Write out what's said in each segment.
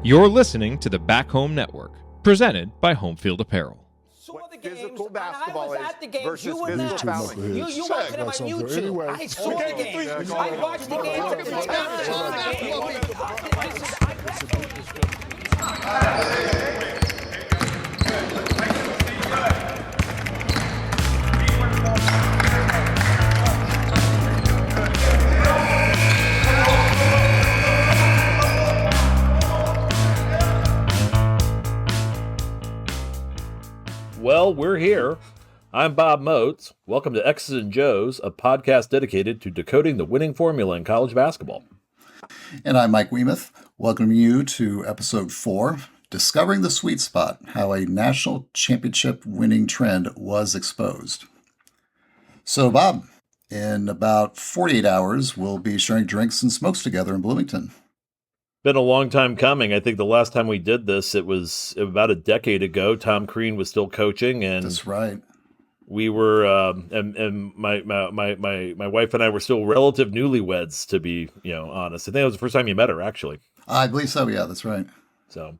You're listening to the Back Home Network, presented by Home Field Apparel. Saw the games, physical basketball I was at the games. versus You were physical not. fouling. You watched them on YouTube. Anyway. I saw the games. I watched the games. Well, we're here. I'm Bob Moats. Welcome to X's and Joe's, a podcast dedicated to decoding the winning formula in college basketball. And I'm Mike Wiemuth. Welcome you to episode 4, Discovering the Sweet Spot, How a National Championship Winning Trend Was Exposed. So, Bob, in about 48 hours, we'll be sharing drinks and smokes together in Bloomington. Been a long time coming. I think the last time we did this, it was about a decade ago. Tom Crean was still coaching, and that's right. We were, and my wife and I were still relative newlyweds, to be honest. I think it was the first time you met her, actually. I believe so. Yeah, that's right. So,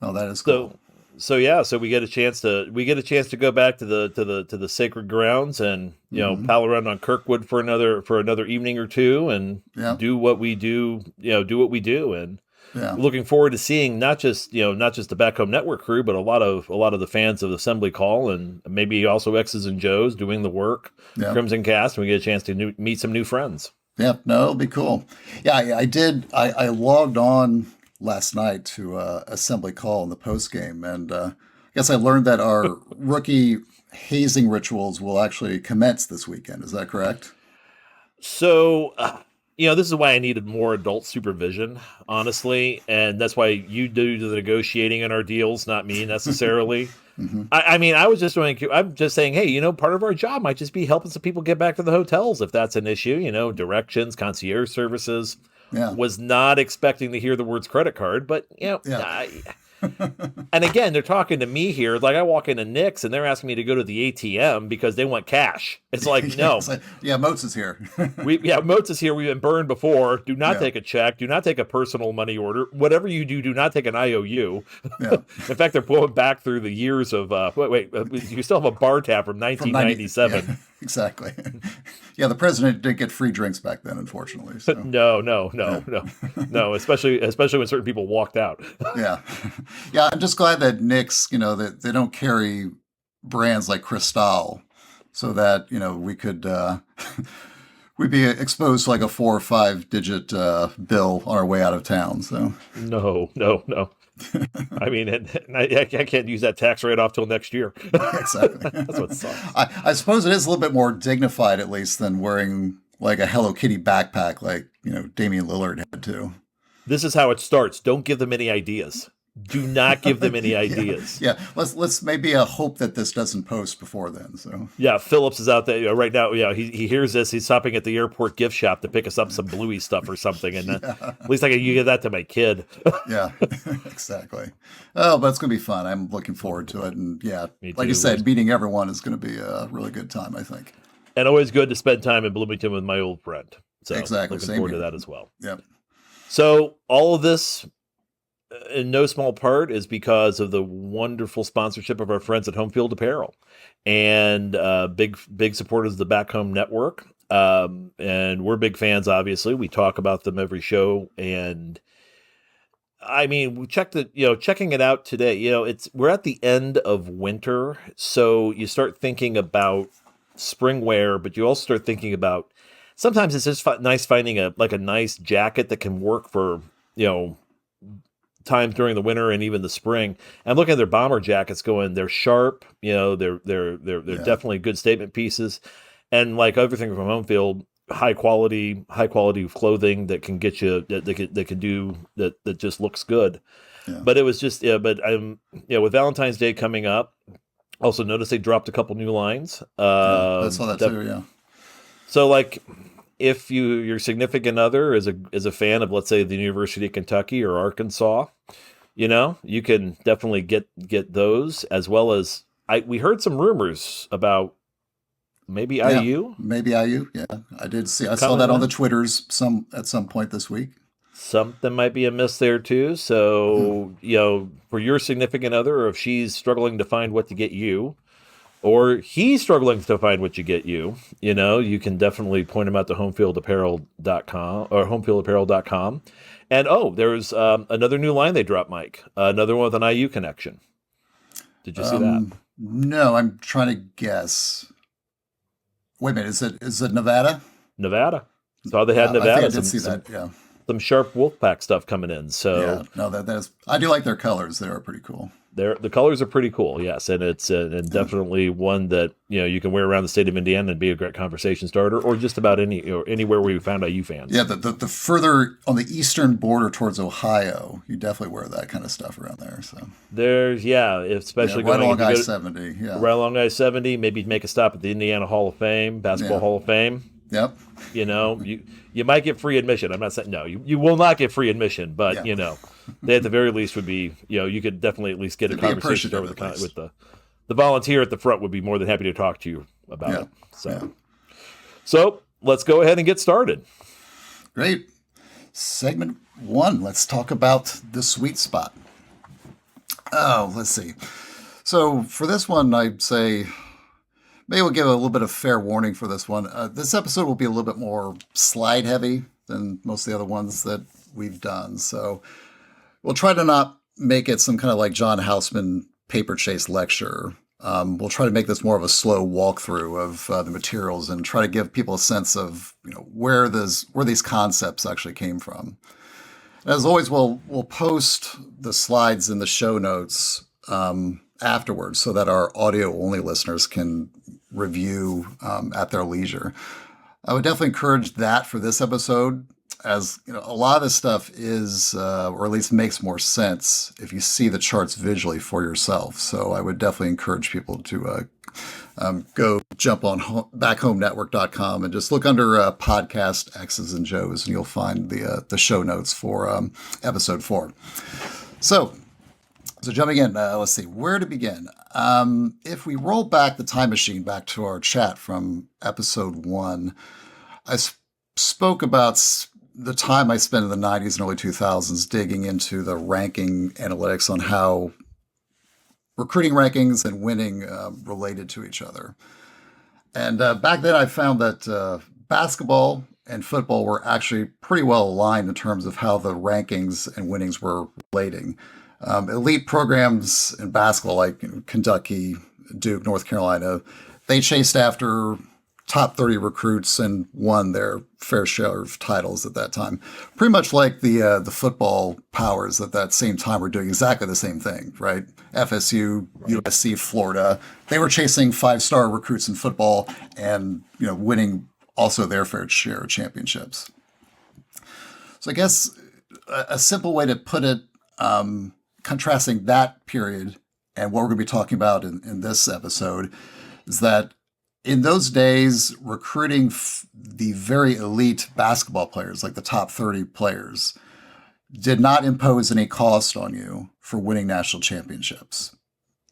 oh, that is cool. So we get a chance to go back to the sacred grounds and pal around on Kirkwood for another evening or two and do what we do, and looking forward to seeing not just the Back Home Network crew, but a lot of the fans of Assembly Call and maybe also X's and Joe's doing the work, Crimson Cast, and we get a chance to meet some new friends. Yeah, no, it'll be cool. Yeah, I did. I logged on last night to Assembly Call in the post game, and I guess I learned that our rookie hazing rituals will actually commence this weekend. Is that correct? So, this is why I needed more adult supervision, honestly, and that's why you do the negotiating in our deals, not me necessarily. Mm-hmm. I'm just saying, hey, part of our job might just be helping some people get back to the hotels if that's an issue. Directions, concierge services. Yeah. Was not expecting to hear the words credit card, but and again, they're talking to me here. Like I walk into Nick's and they're asking me to go to the ATM because they want cash. It's like, no. It's like, Moats is here. Moats is here. We've been burned before. Do not take a check. Do not take a personal money order. Whatever you do, do not take an IOU. Yeah. In fact, they're going back through the years of, you still have a bar tab from 1997. Yeah, exactly. Yeah, the president didn't get free drinks back then, unfortunately. So. No, especially when certain people walked out. Yeah, I'm just glad that Nick's, that they don't carry brands like Cristal, so that, we could, we'd be exposed to like a 4 or 5 digit bill on our way out of town. So no. I mean, I can't use that tax write-off till next year. Exactly. That's what sucks. I suppose it is a little bit more dignified, at least, than wearing like a Hello Kitty backpack like, Damian Lillard had to. This is how it starts. Don't give them any ideas. Do not give them any ideas. Yeah. Let's maybe hope that this doesn't post before then. So yeah, Phillips is out there right now. Yeah, he hears this. He's stopping at the airport gift shop to pick us up some Bluey stuff or something, and at least you give that to my kid. Yeah, exactly. Oh, but it's gonna be fun. I'm looking forward to it, and like you said, meeting everyone is gonna be a really good time, I think. And always good to spend time in Bloomington with my old friend. So exactly, looking forward to that as well. Yep. So all of this, in no small part, is because of the wonderful sponsorship of our friends at Home Field Apparel, and big supporters of the Back Home Network. And we're big fans. Obviously, we talk about them every show. And I mean, we checking it out today. We're at the end of winter, so you start thinking about spring wear, but you also start thinking about sometimes it's just nice finding a nice jacket that can work for times during the winter and even the spring. I'm looking at their bomber jackets going, they're sharp, they're definitely good statement pieces. And like everything from Home Field, high quality clothing that can get you, that just looks good. Yeah. But it was just, with Valentine's Day coming up, also noticed they dropped a couple new lines. I saw that too, yeah. So like, if your significant other is a fan of, let's say, the University of Kentucky or Arkansas, you can definitely get those, as well as we heard some rumors about maybe IU. Maybe IU. Yeah, I did see. I saw that on the Twitters at some point this week. something might be amiss there too. So, for your significant other, or if she's struggling to find what to get you, or he's struggling to find what you get you, you can definitely point him out to homefieldapparel.com or homefieldapparel.com. And there's another new line they dropped, Mike. Another one with an IU connection. Did you see that? No, I'm trying to guess. Wait a minute, is it Nevada? Nevada. So they had Nevada. I think I did see that. Yeah. Some sharp Wolfpack stuff coming in. So yeah, no, that is. I do like their colors. They are pretty cool. The colors are pretty cool, yes, and it's and definitely one that you can wear around the state of Indiana and be a great conversation starter, or just about anywhere where you found IU fans. Yeah, the further on the eastern border towards Ohio, you definitely wear that kind of stuff around there. So there's especially right going along I-70. Yeah, right along I-70. Maybe make a stop at the Indiana Hall of Fame, Basketball Hall of Fame. Yep. You might get free admission. I'm not saying no, you will not get free admission, but they at the very least would be you could definitely at least get a conversation started with the volunteer at the front would be more than happy to talk to you about it. So let's go ahead and get started. Great. Segment 1. Let's talk about the sweet spot. Oh, let's see. So for this one, I'd say maybe we'll give a little bit of fair warning for this one. This episode will be a little bit more slide heavy than most of the other ones that we've done. So we'll try to not make it some kind of like John Houseman paper chase lecture. We'll try to make this more of a slow walkthrough of the materials and try to give people a sense of where these concepts actually came from. And as always, we'll post the slides in the show notes afterwards so that our audio-only listeners can review at their leisure. I would definitely encourage that for this episode, as a lot of this stuff is, or at least makes more sense if you see the charts visually for yourself. So I would definitely encourage people to go jump on backhome.network.com and just look under podcast X's and Joe's, and you'll find the show notes for episode 4. So jumping in, let's see where to begin. If we roll back the time machine back to our chat from episode 1, I spoke about the time I spent in the 90s and early 2000s digging into the ranking analytics on how recruiting rankings and winning related to each other. And back then I found that basketball and football were actually pretty well aligned in terms of how the rankings and winnings were relating. Elite programs in basketball like Kentucky, Duke, North Carolina, they chased after top 30 recruits and won their fair share of titles at that time. Pretty much like the football powers at that same time were doing exactly the same thing, right? FSU, USC, Florida, they were chasing 5-star recruits in football and winning also their fair share of championships. So I guess a simple way to put it, contrasting that period and what we're going to be talking about in this episode, is that in those days, recruiting the very elite basketball players, like the top 30 players, did not impose any cost on you for winning national championships.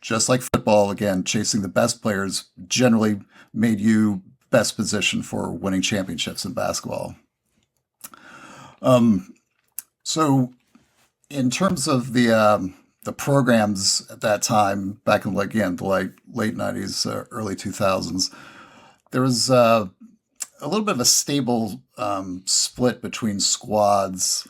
Just like football, again, chasing the best players generally made you best positioned for winning championships in basketball. So in terms of the programs at that time, back in the late 90s, early 2000s, there was a little bit of a stable split between squads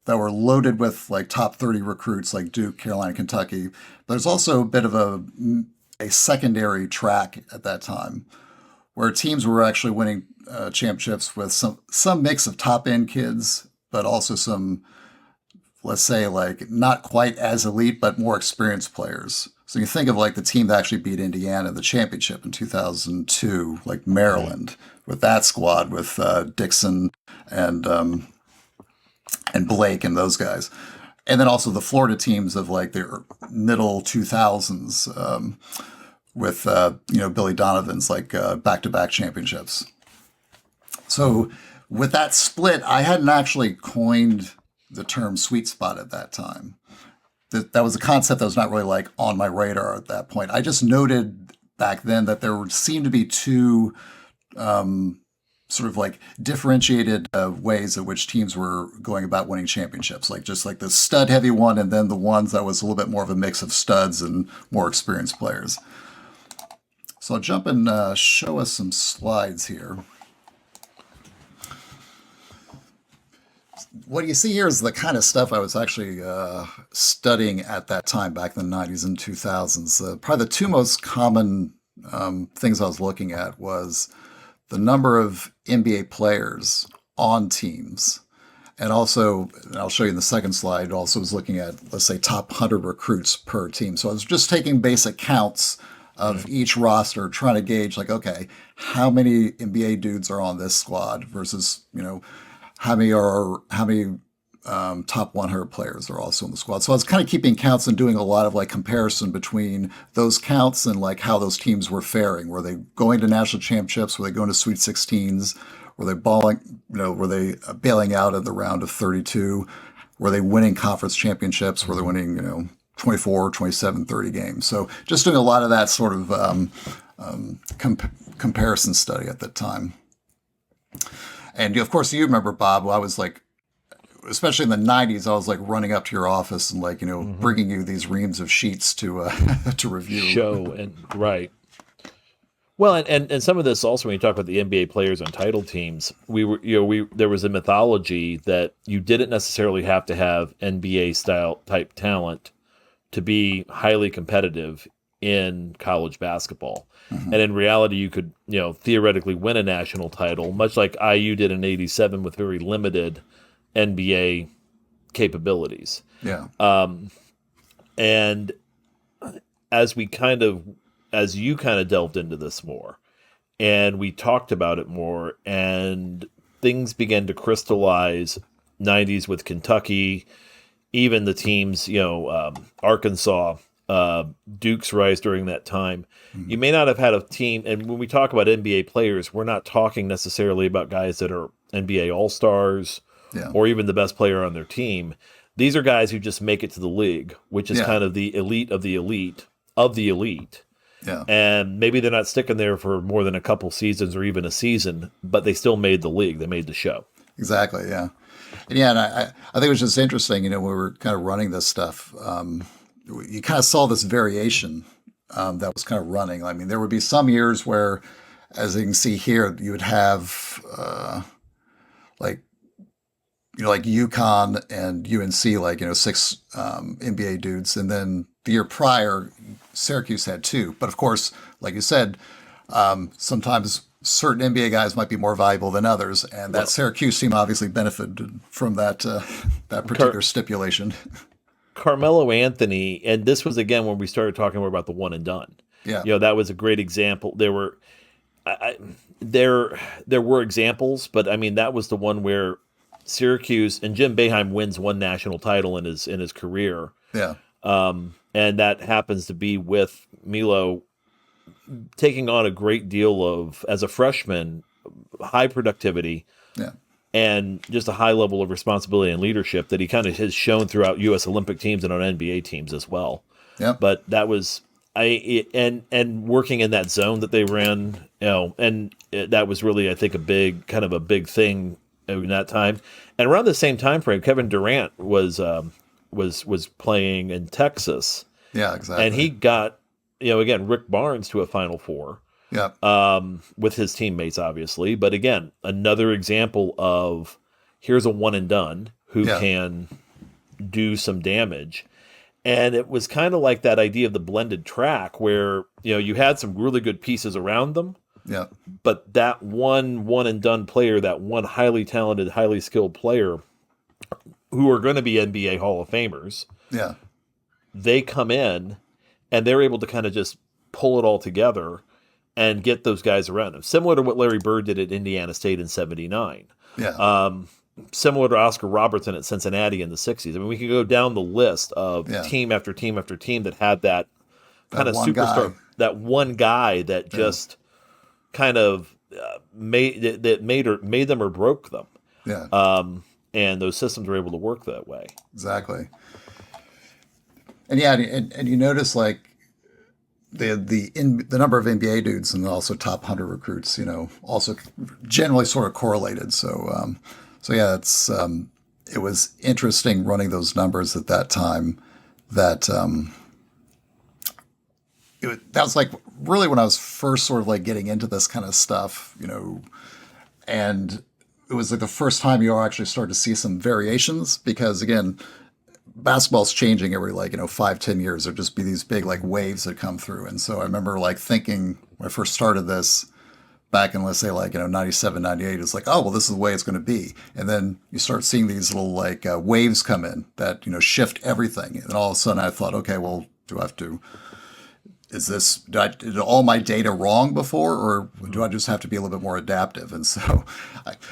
that were loaded with like top 30 recruits like Duke, Carolina, Kentucky. There's also a bit of a secondary track at that time where teams were actually winning championships with some mix of top end kids, but also some, let's say, like not quite as elite, but more experienced players. So you think of like the team that actually beat Indiana in the championship in 2002, like Maryland, with that squad with Dixon and Blake and those guys. And then also the Florida teams of like the middle 2000s with, Billy Donovan's like back-to-back championships. So with that split, I hadn't actually coined the term sweet spot at that time. That was a concept that was not really like on my radar at that point. I just noted back then that there seemed to be two sort of like differentiated ways in which teams were going about winning championships, like just like the stud heavy one, and then the ones that was a little bit more of a mix of studs and more experienced players. So I'll jump and show us some slides here. What you see here is the kind of stuff I was actually studying at that time back in the 90s and 2000s. Probably the two most common things I was looking at was the number of NBA players on teams. And also, and I'll show you in the second slide, also was looking at, let's say, top 100 recruits per team. So I was just taking basic counts of each roster, trying to gauge, like, okay, how many NBA dudes are on this squad versus, how many top 100 players are also in the squad. So I was kind of keeping counts and doing a lot of like comparison between those counts and like how those teams were faring. Were they going to national championships? Were they going to Sweet 16s? Were they were they bailing out in the round of 32? Were they winning conference championships? Were they winning, 24, 27, 30 games? So just doing a lot of that sort of comparison study at that time. And of course, you remember, Bob, I was like, especially in the 90s, I was like running up to your office and like, bringing you these reams of sheets to to review. Show and right. Well, and some of this also, when you talk about the NBA players on title teams, there was a mythology that you didn't necessarily have to have NBA style type talent to be highly competitive in college basketball. Mm-hmm. And in reality, you could, theoretically win a national title, much like IU did in '87 with very limited NBA capabilities. Yeah. And as you kind of delved into this more, and we talked about it more, and things began to crystallize. 90s with Kentucky, even the teams, Arkansas, Duke's rise during that time. Mm-hmm. You may not have had a team, and when we talk about NBA players, we're not talking necessarily about guys that are NBA All-Stars, or even the best player on their team. These are guys who just make it to the league, which is kind of the elite of the elite of the elite. Yeah. And maybe they're not sticking there for more than a couple seasons or even a season, but they still made the league. They made the show. Exactly, yeah. And I think it was just interesting, when we were kind of running this stuff, you kind of saw this variation that was kind of running. I mean, there would be some years where, as you can see here, you would have like UConn and UNC, like, 6 NBA dudes. And then the year prior, Syracuse had 2. But of course, like you said, sometimes certain NBA guys might be more valuable than others. And that Syracuse team obviously benefited from that particular stipulation. Carmelo Anthony, and this was, again, when we started talking more about the one and done. Yeah. That was a great example. There were examples, but I mean, that was the one where Syracuse and Jim Boeheim wins one national title in his career. Yeah. And that happens to be with Milo taking on a great deal of, as a freshman, high productivity. Yeah. And just a high level of responsibility and leadership that he kind of has shown throughout U.S. Olympic teams and on NBA teams as well. Yeah. But that was and working in that zone that they ran, that was really, I think, a big thing in that time. And around the same time frame, Kevin Durant was playing in Texas. Yeah, exactly. And he got, again, Rick Barnes to a Final Four. Yeah. With his teammates, obviously. But again, another example of here's a one and done who can do some damage. And it was kind of like that idea of the blended track where, you had some really good pieces around them. Yeah. But that one and done player, that one highly talented, highly skilled player who are going to be NBA Hall of Famers. Yeah. They come in and they're able to kind of just pull it all together and get those guys around him. Similar to what Larry Bird did at Indiana State in '79. Yeah. Similar to Oscar Robertson at Cincinnati in the 60s. I mean, we could go down the list of team after team after team that had that kind of superstar, that one guy that just kind of made them or broke them. Yeah. And those systems were able to work that way. Exactly. And and you notice, like, the number of NBA dudes and also top 100 recruits, also generally sort of correlated. So yeah, it was interesting running those numbers at that time. That that was like really when I was first sort of like getting into this kind of stuff, and it was like the first time you actually started to see some variations because again, basketball's changing every 5-10 years. There'd just be these big like waves that come through. And so I remember like thinking when I first started this back in, let's say 97, 98, it's like, oh, well, this is the way it's going to be. And then you start seeing these little like waves come in that, shift everything. And all of a sudden I thought, okay, well, did all my data wrong before, or do I just have to be a little bit more adaptive? And so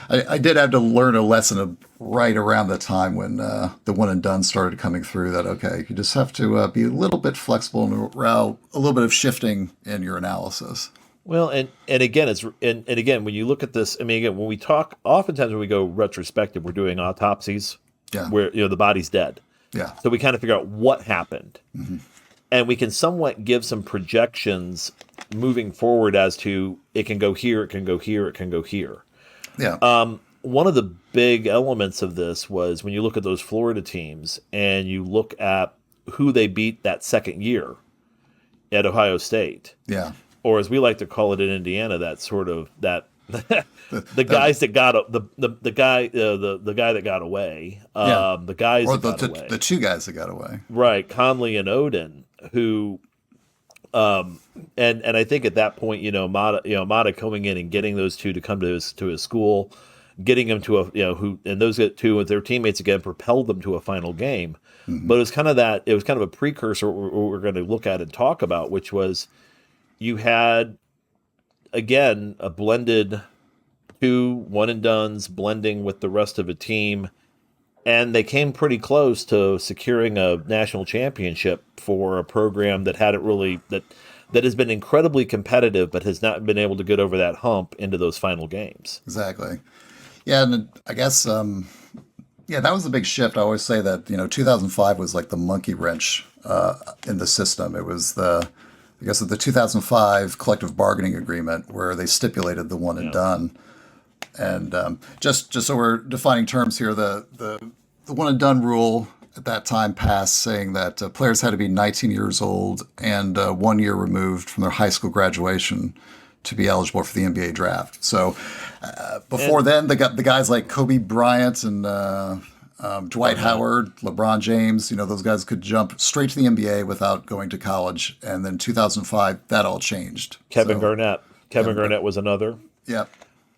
I did have to learn a lesson right around the time when the one and done started coming through that, okay, you just have to be a little bit flexible and allow a little bit of shifting in your analysis. Well, and again, and again, when you look at this, I mean, again, when we talk, oftentimes when we go retrospective, we're doing autopsies where, the body's dead. Yeah. So we kind of figure out what happened. Mm-hmm. And we can somewhat give some projections moving forward as to it can go here, it can go here, it can go here. Yeah. One of the big elements of this was when you look at those Florida teams and you look at who they beat that second year at Ohio State. Yeah. Or as we like to call it in Indiana, that sort of that the guys that got the guy that got away. The guys that got away. The two guys that got away. Right, Conley and Odin, who and I think at that point, Mata coming in and getting those two to come to his school, getting them to and those two with their teammates again propelled them to a final game. Mm-hmm. But it was kind of a precursor what we're going to look at and talk about, which was you had again a blended 2 one and dones blending with the rest of a team. And they came pretty close to securing a national championship for a program that hadn't really that has been incredibly competitive, but has not been able to get over that hump into those final games. Exactly. Yeah, and I guess that was a big shift. I always say that 2005 was like the monkey wrench in the system. It was the 2005 collective bargaining agreement where they stipulated the one and done. And just so we're defining terms here, the one and done rule at that time passed, saying that players had to be 19 years old and 1 year removed from their high school graduation to be eligible for the NBA draft. So before then, the guys like Kobe Bryant and Dwight Howard, LeBron James, those guys could jump straight to the NBA without going to college. And then 2005, that all changed. Kevin Garnett was another. Yeah.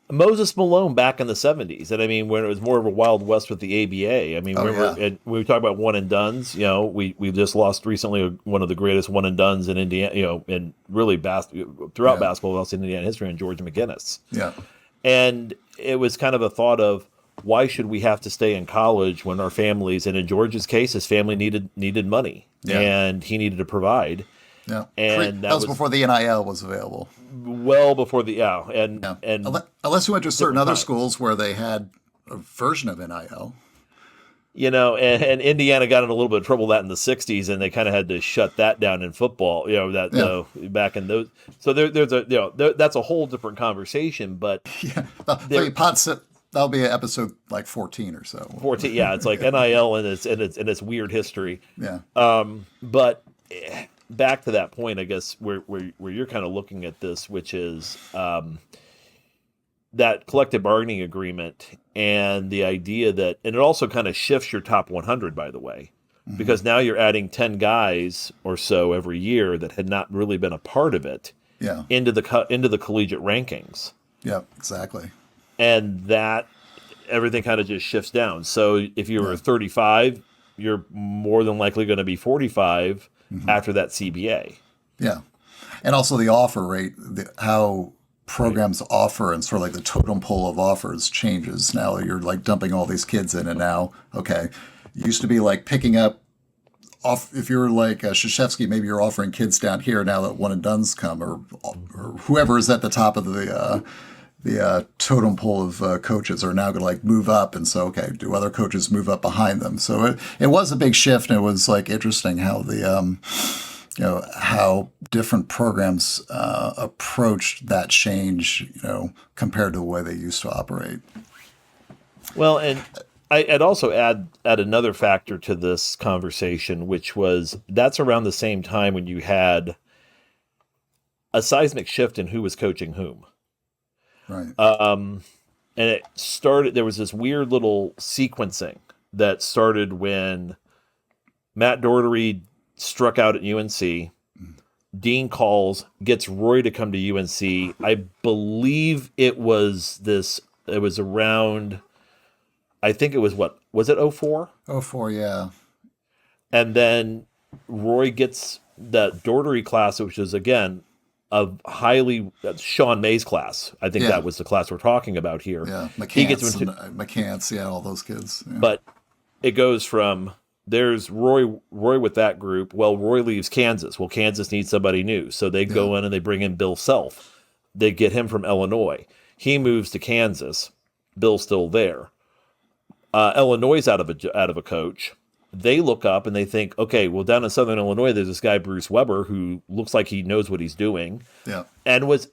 Moses Malone back in the 70s. And I mean, when it was more of a Wild West with the ABA. I mean, when we talk about one and dones, we just lost recently one of the greatest one and dones in Indiana, and really throughout basketball, else in Indiana history, and George McGinnis. Yeah. And it was kind of a thought of, why should we have to stay in college when our families, and in George's case, his family needed money and he needed to provide. Yeah. And that was before the NIL was available. Well before and unless you went to certain other schools where they had a version of NIL. And Indiana got in a little bit of trouble that in the 60s, and they kind of had to shut that down in football, back in those. So that's a whole different conversation, but that'll be episode like 14 or so. 14, yeah, it's like NIL and its weird history. Yeah. But back to that point, I guess where you're kind of looking at this, which is that collective bargaining agreement and the idea that, and it also kind of shifts your top 100, by the way, because now you're adding 10 guys or so every year that had not really been a part of it into the collegiate rankings. Yeah, exactly. And that everything kind of just shifts down. So if you were 35, you're more than likely going to be 45 after that CBA. Yeah. And also the offer rate, how programs offer and sort of like the totem pole of offers changes. Now you're like dumping all these kids in, and now, okay, it used to be like picking up off, if you're like Krzyzewski, maybe you're offering kids down here now that one and done's come, or whoever is at the top of the totem pole of coaches are now going to like move up. And so, okay, do other coaches move up behind them? So it was a big shift, and it was like interesting how how different programs approached that change, compared to the way they used to operate. Well, and I'd also add another factor to this conversation, which was that's around the same time when you had a seismic shift in who was coaching whom. Right. And it started, there was this weird little sequencing that started when Matt Doherty struck out at UNC. Dean calls, gets Roy to come to UNC. I believe it was around, I think it was was it 04? 04, yeah. And then Roy gets that Doherty class, which is, again, Sean May's class. I think that was the class we're talking about here. Yeah, McCants, all those kids. Yeah. But it goes from, there's Roy with that group. Well, Roy leaves Kansas. Well, Kansas needs somebody new. So they go in and they bring in Bill Self. They get him from Illinois. He moves to Kansas. Bill's still there. Illinois is out of a coach. They look up and they think, okay, well, down in Southern Illinois, there's this guy, Bruce Weber, who looks like he knows what he's doing. Yeah. And was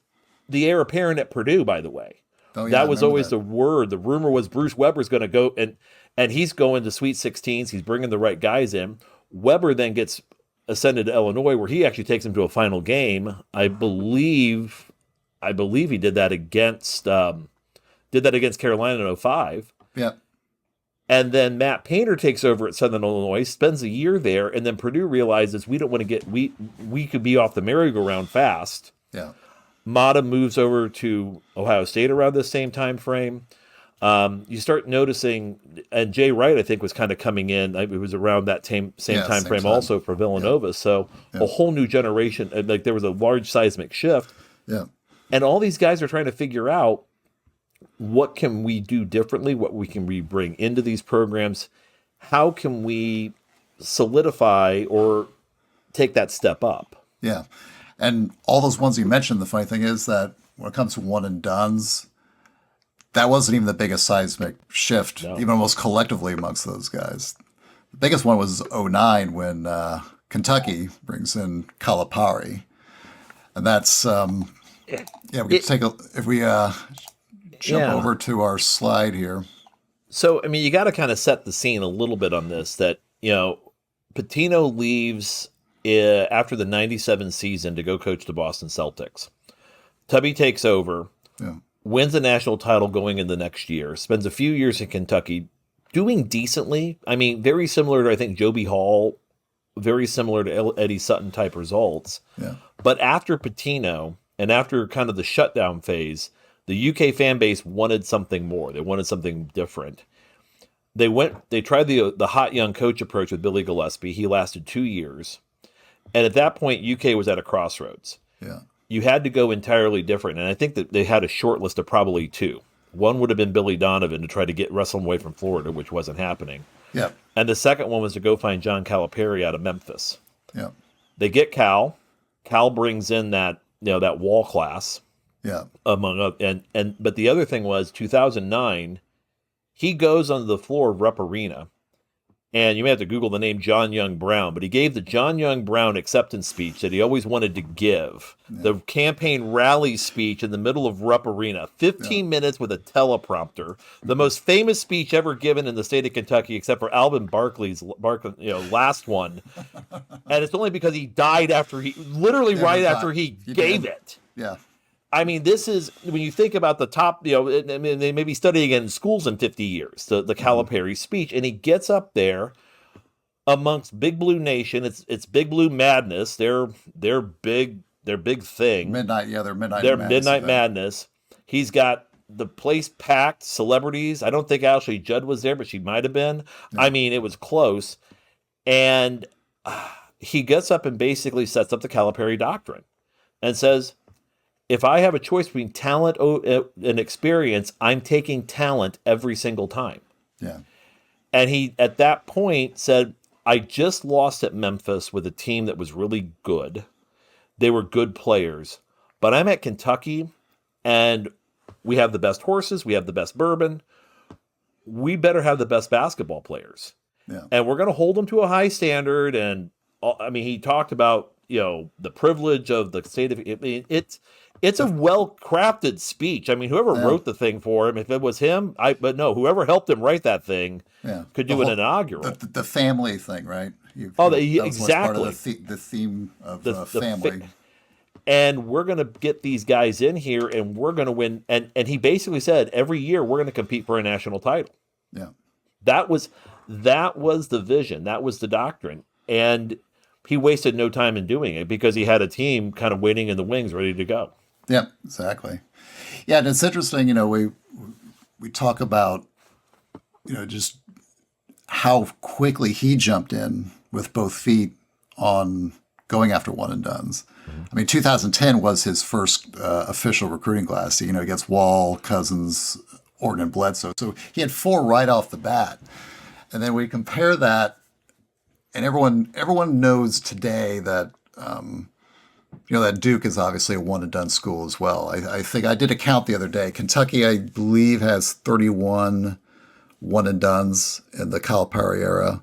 the heir apparent at Purdue, by the way. Oh, yeah, that was always the word. The rumor was Bruce Weber's going to go, and he's going to Sweet 16s. He's bringing the right guys in. Weber then gets ascended to Illinois, where he actually takes him to a final game. I believe he did that against Carolina in 05. Yeah. And then Matt Painter takes over at Southern Illinois, spends a year there, and then Purdue realizes we don't want to we could be off the merry-go-round fast. Yeah. Mata moves over to Ohio State around the same time frame. You start noticing, and Jay Wright, I think, was kind of coming in. It was around that same time frame also for Villanova. Yeah. So a whole new generation, like there was a large seismic shift. Yeah. And all these guys are trying to figure out, what can we do differently? What can we bring into these programs? How can we solidify or take that step up? Yeah. And all those ones you mentioned, the funny thing is that when it comes to one and dones, that wasn't even the biggest seismic shift, even almost collectively amongst those guys. The biggest one was 09 when Kentucky brings in Calipari. And that's, we could take if we jump over to our slide here. So, I mean, you got to kind of set the scene a little bit on this, that, Pitino leaves after the 97 season to go coach the Boston Celtics. Tubby takes over, wins the national title going in the next year, spends a few years in Kentucky doing decently. I mean, very similar to, I think, Joby Hall, very similar to Eddie Sutton type results. Yeah. But after Pitino and after kind of the shutdown phase, the UK fan base wanted something more. They wanted something different. They tried the hot young coach approach with Billy Gillespie. He lasted 2 years. And at that point, UK was at a crossroads. Yeah. You had to go entirely different. And I think that they had a short list of probably two. One would have been Billy Donovan to try to wrestle him away from Florida, which wasn't happening. Yeah. And the second one was to go find John Calipari out of Memphis. Yeah. They get Cal. Cal brings in that Wall class. Yeah. But the other thing was 2009, he goes on the floor of Rupp Arena, and you may have to Google the name John Young Brown, but he gave the John Young Brown acceptance speech that he always wanted to give, the campaign rally speech in the middle of Rupp Arena, 15 minutes with a teleprompter, the most famous speech ever given in the state of Kentucky, except for Alvin Barkley's last one, and it's only because he died after he gave it. Yeah. I mean, this is, when you think about the top, I mean, they may be studying in schools in 50 years, the Calipari speech, and he gets up there amongst Big Blue Nation. It's Big Blue Madness. They're big thing. They're Midnight Madness. He's got the place packed, celebrities. I don't think Ashley Judd was there, but she might have been. Yeah. I mean, it was close. And he gets up and basically sets up the Calipari Doctrine and says, if I have a choice between talent and experience, I'm taking talent every single time. Yeah. And he, at that point, said, I just lost at Memphis with a team that was really good. They were good players. But I'm at Kentucky, and we have the best horses. We have the best bourbon. We better have the best basketball players. Yeah. And we're going to hold them to a high standard. And, I mean, he talked about the privilege of the state of, I mean, it's a well-crafted speech. I mean, whoever wrote the thing for him, if it was him, but no, whoever helped him write that thing could do an inaugural. The family thing, right? Exactly. Part of the theme of family. And we're going to get these guys in here, and we're going to win. And he basically said, every year we're going to compete for a national title. Yeah, that was the vision. That was the doctrine. And he wasted no time in doing it because he had a team kind of waiting in the wings, ready to go. Yeah, exactly. Yeah, and it's interesting. We talk about just how quickly he jumped in with both feet on going after one and dones. I mean, 2010 was his first official recruiting class, against Wall, Cousins, Orton, and Bledsoe. So he had 4 right off the bat. And then we compare that, and everyone knows today that, that Duke is obviously a one and done school as well. I think I did a count the other day. Kentucky, I believe, has 31 one and dones in the Calipari era.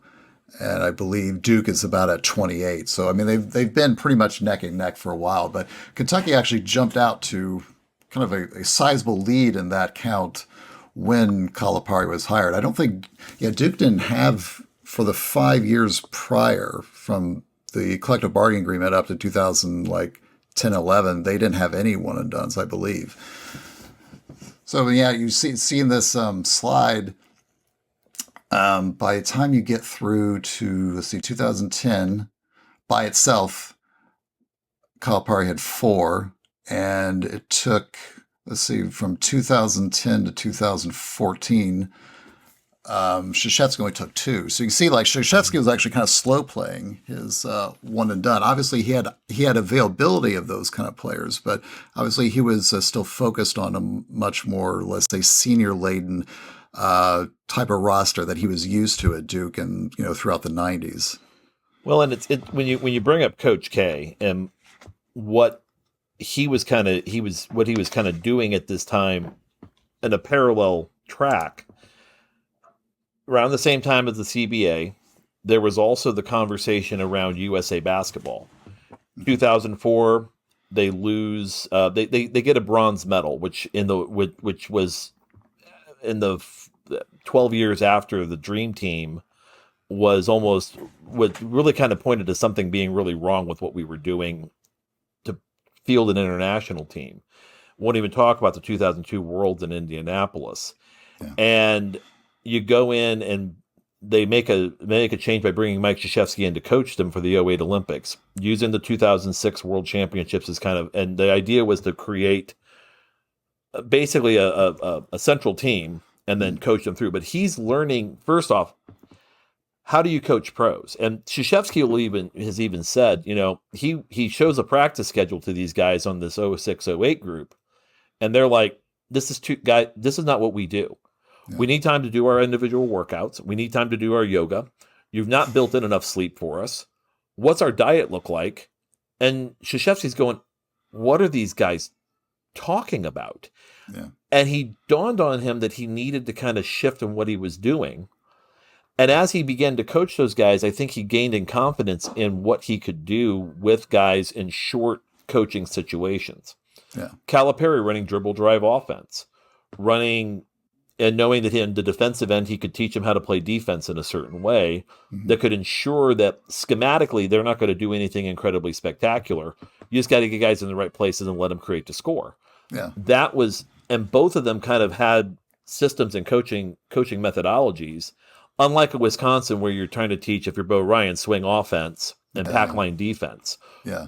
And I believe Duke is about at 28. So, I mean, they've been pretty much neck and neck for a while. But Kentucky actually jumped out to kind of a sizable lead in that count when Calipari was hired. I don't think, Duke didn't have, for the 5 years prior, from the collective bargaining agreement up to 2010, 11, they didn't have any one and dones, I believe. So, you see in this slide, by the time you get through to, 2010, by itself, Calipari had 4, and it took, from 2010 to 2014, Krzyzewski only took 2. So you can see, Krzyzewski was actually kind of slow playing his one and done. Obviously, he had availability of those kind of players, but obviously he was still focused on a much more, let's say, senior laden type of roster that he was used to at Duke and throughout the 90s. Well, and when you bring up Coach K and what he was kind of doing at this time in a parallel track around the same time as the CBA, there was also the conversation around USA basketball. 2004, they lose. They get a bronze medal, which was in the 12 years after the Dream Team was what really kind of pointed to something being really wrong with what we were doing to field an international team. Won't even talk about the 2002 Worlds in Indianapolis. Yeah. And you go in and they make a change by bringing Mike Krzyzewski in to coach them for the 2008 Olympics, using the 2006 World Championships as and the idea was to create basically a central team and then coach them through. But he's learning, first off, how do you coach pros? And Krzyzewski has even said, he shows a practice schedule to these guys on this 06-08 group, and they're like, this is not what we do. Yeah. We need time to do our individual workouts. We need time to do our yoga. You've not built in enough sleep for us. What's our diet look like? And Krzyzewski's going, what are these guys talking about? Yeah. And he dawned on him that he needed to kind of shift in what he was doing. And as he began to coach those guys, I think he gained in confidence in what he could do with guys in short coaching situations. Yeah. Calipari running dribble drive offense, running and knowing that in the defensive end, he could teach them how to play defense in a certain way that could ensure that schematically they're not going to do anything incredibly spectacular. You just got to get guys in the right places and let them create the score. Yeah, that was, and both of them kind of had systems and coaching methodologies. Unlike a Wisconsin where you're trying to teach, if you're Bo Ryan, swing offense and pack line defense. Yeah.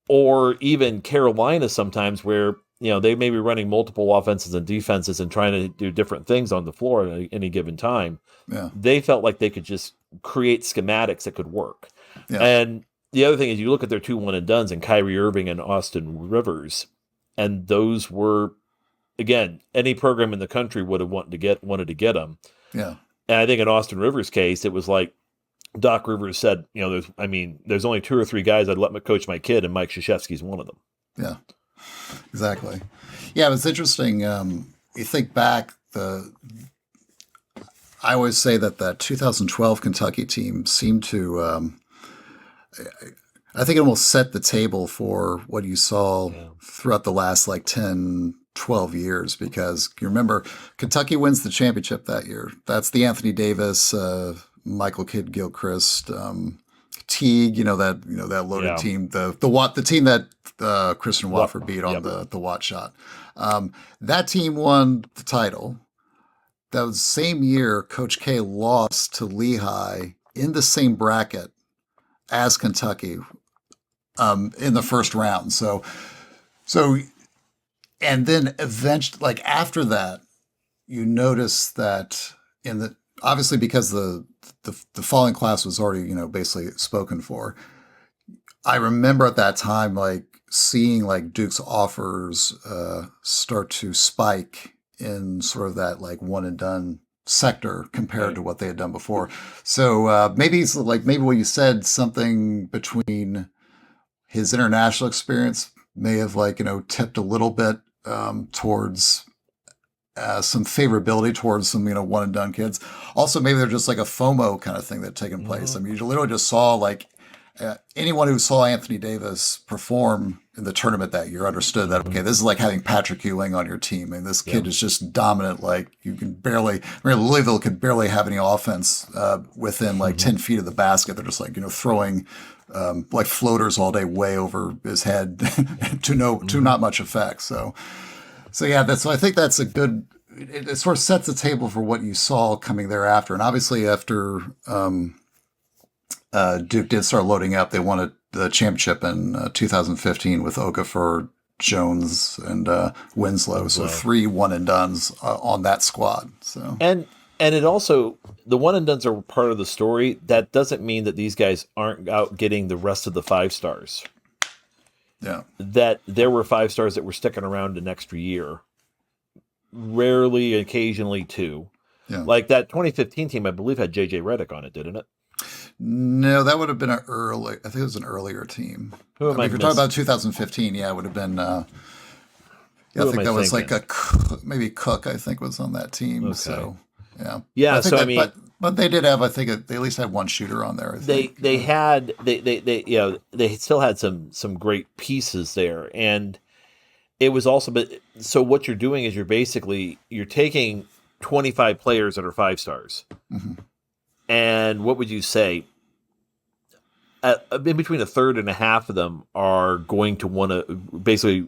Or even Carolina sometimes where, they may be running multiple offenses and defenses and trying to do different things on the floor at any given time. Yeah. They felt like they could just create schematics that could work. Yeah. And the other thing is you look at their 2 one and dones and Kyrie Irving and Austin Rivers, and those were, again, any program in the country would have wanted to get them. Yeah. And I think in Austin Rivers' case, it was like Doc Rivers said, there's only 2 or 3 guys I'd let coach my kid, and Mike Krzyzewski's one of them. Yeah, exactly. Yeah, it was interesting. You think back, I always say that 2012 Kentucky team seemed to, I think it almost set the table for what you saw throughout the last like 10, 12 years, because you remember Kentucky wins the championship that year. That's the Anthony Davis, Michael Kidd Gilchrist, Teague, that loaded team, the team that Christian Watford beat on the Watt shot. That team won the title. That was the same year Coach K lost to Lehigh in the same bracket as Kentucky in the first round. So, and then eventually, like after that, you notice that obviously because the following class was already, basically spoken for. I remember at that time, like seeing like Duke's offers start to spike in sort of that like one and done sector compared to what they had done before. So maybe what you said, something between his international experience may have tipped a little bit towards some favorability towards some one and done kids. Also, maybe they're just like a FOMO kind of thing that had taken place. I mean, you literally just saw like anyone who saw Anthony Davis perform in the tournament that year understood that, okay, this is like having Patrick Ewing on your team. And this kid is just dominant. Like you can barely, Louisville could barely have any offense within like 10 feet of the basket. They're just like, throwing like floaters all day way over his head to not much effect. So yeah, so I think that's a good, it sort of sets the table for what you saw coming thereafter. And obviously after Duke did start loading up, they won the championship in 2015 with Okafor, Jones, and Winslow. So 3 one and dones on that squad. So and it also, the one and dones are part of the story. That doesn't mean that these guys aren't out getting the rest of the 5 stars. Yeah, that there were 5 stars that were sticking around an extra year. Rarely, occasionally 2. Yeah. Like that 2015 team, I believe, had J.J. Redick on it, didn't it? No, that would have been I think it was an earlier team. Who am I if you're talking about 2015, yeah, it would have been, I think that was like maybe Cook, I think, was on that team. Okay. So, yeah. Yeah, but they did have, I think they at least had one shooter on there. They still had some great pieces there, and it was also, but so what you're doing is you're taking 25 players that are 5 stars, and what would you say? In between a third and a half of them are going to want to basically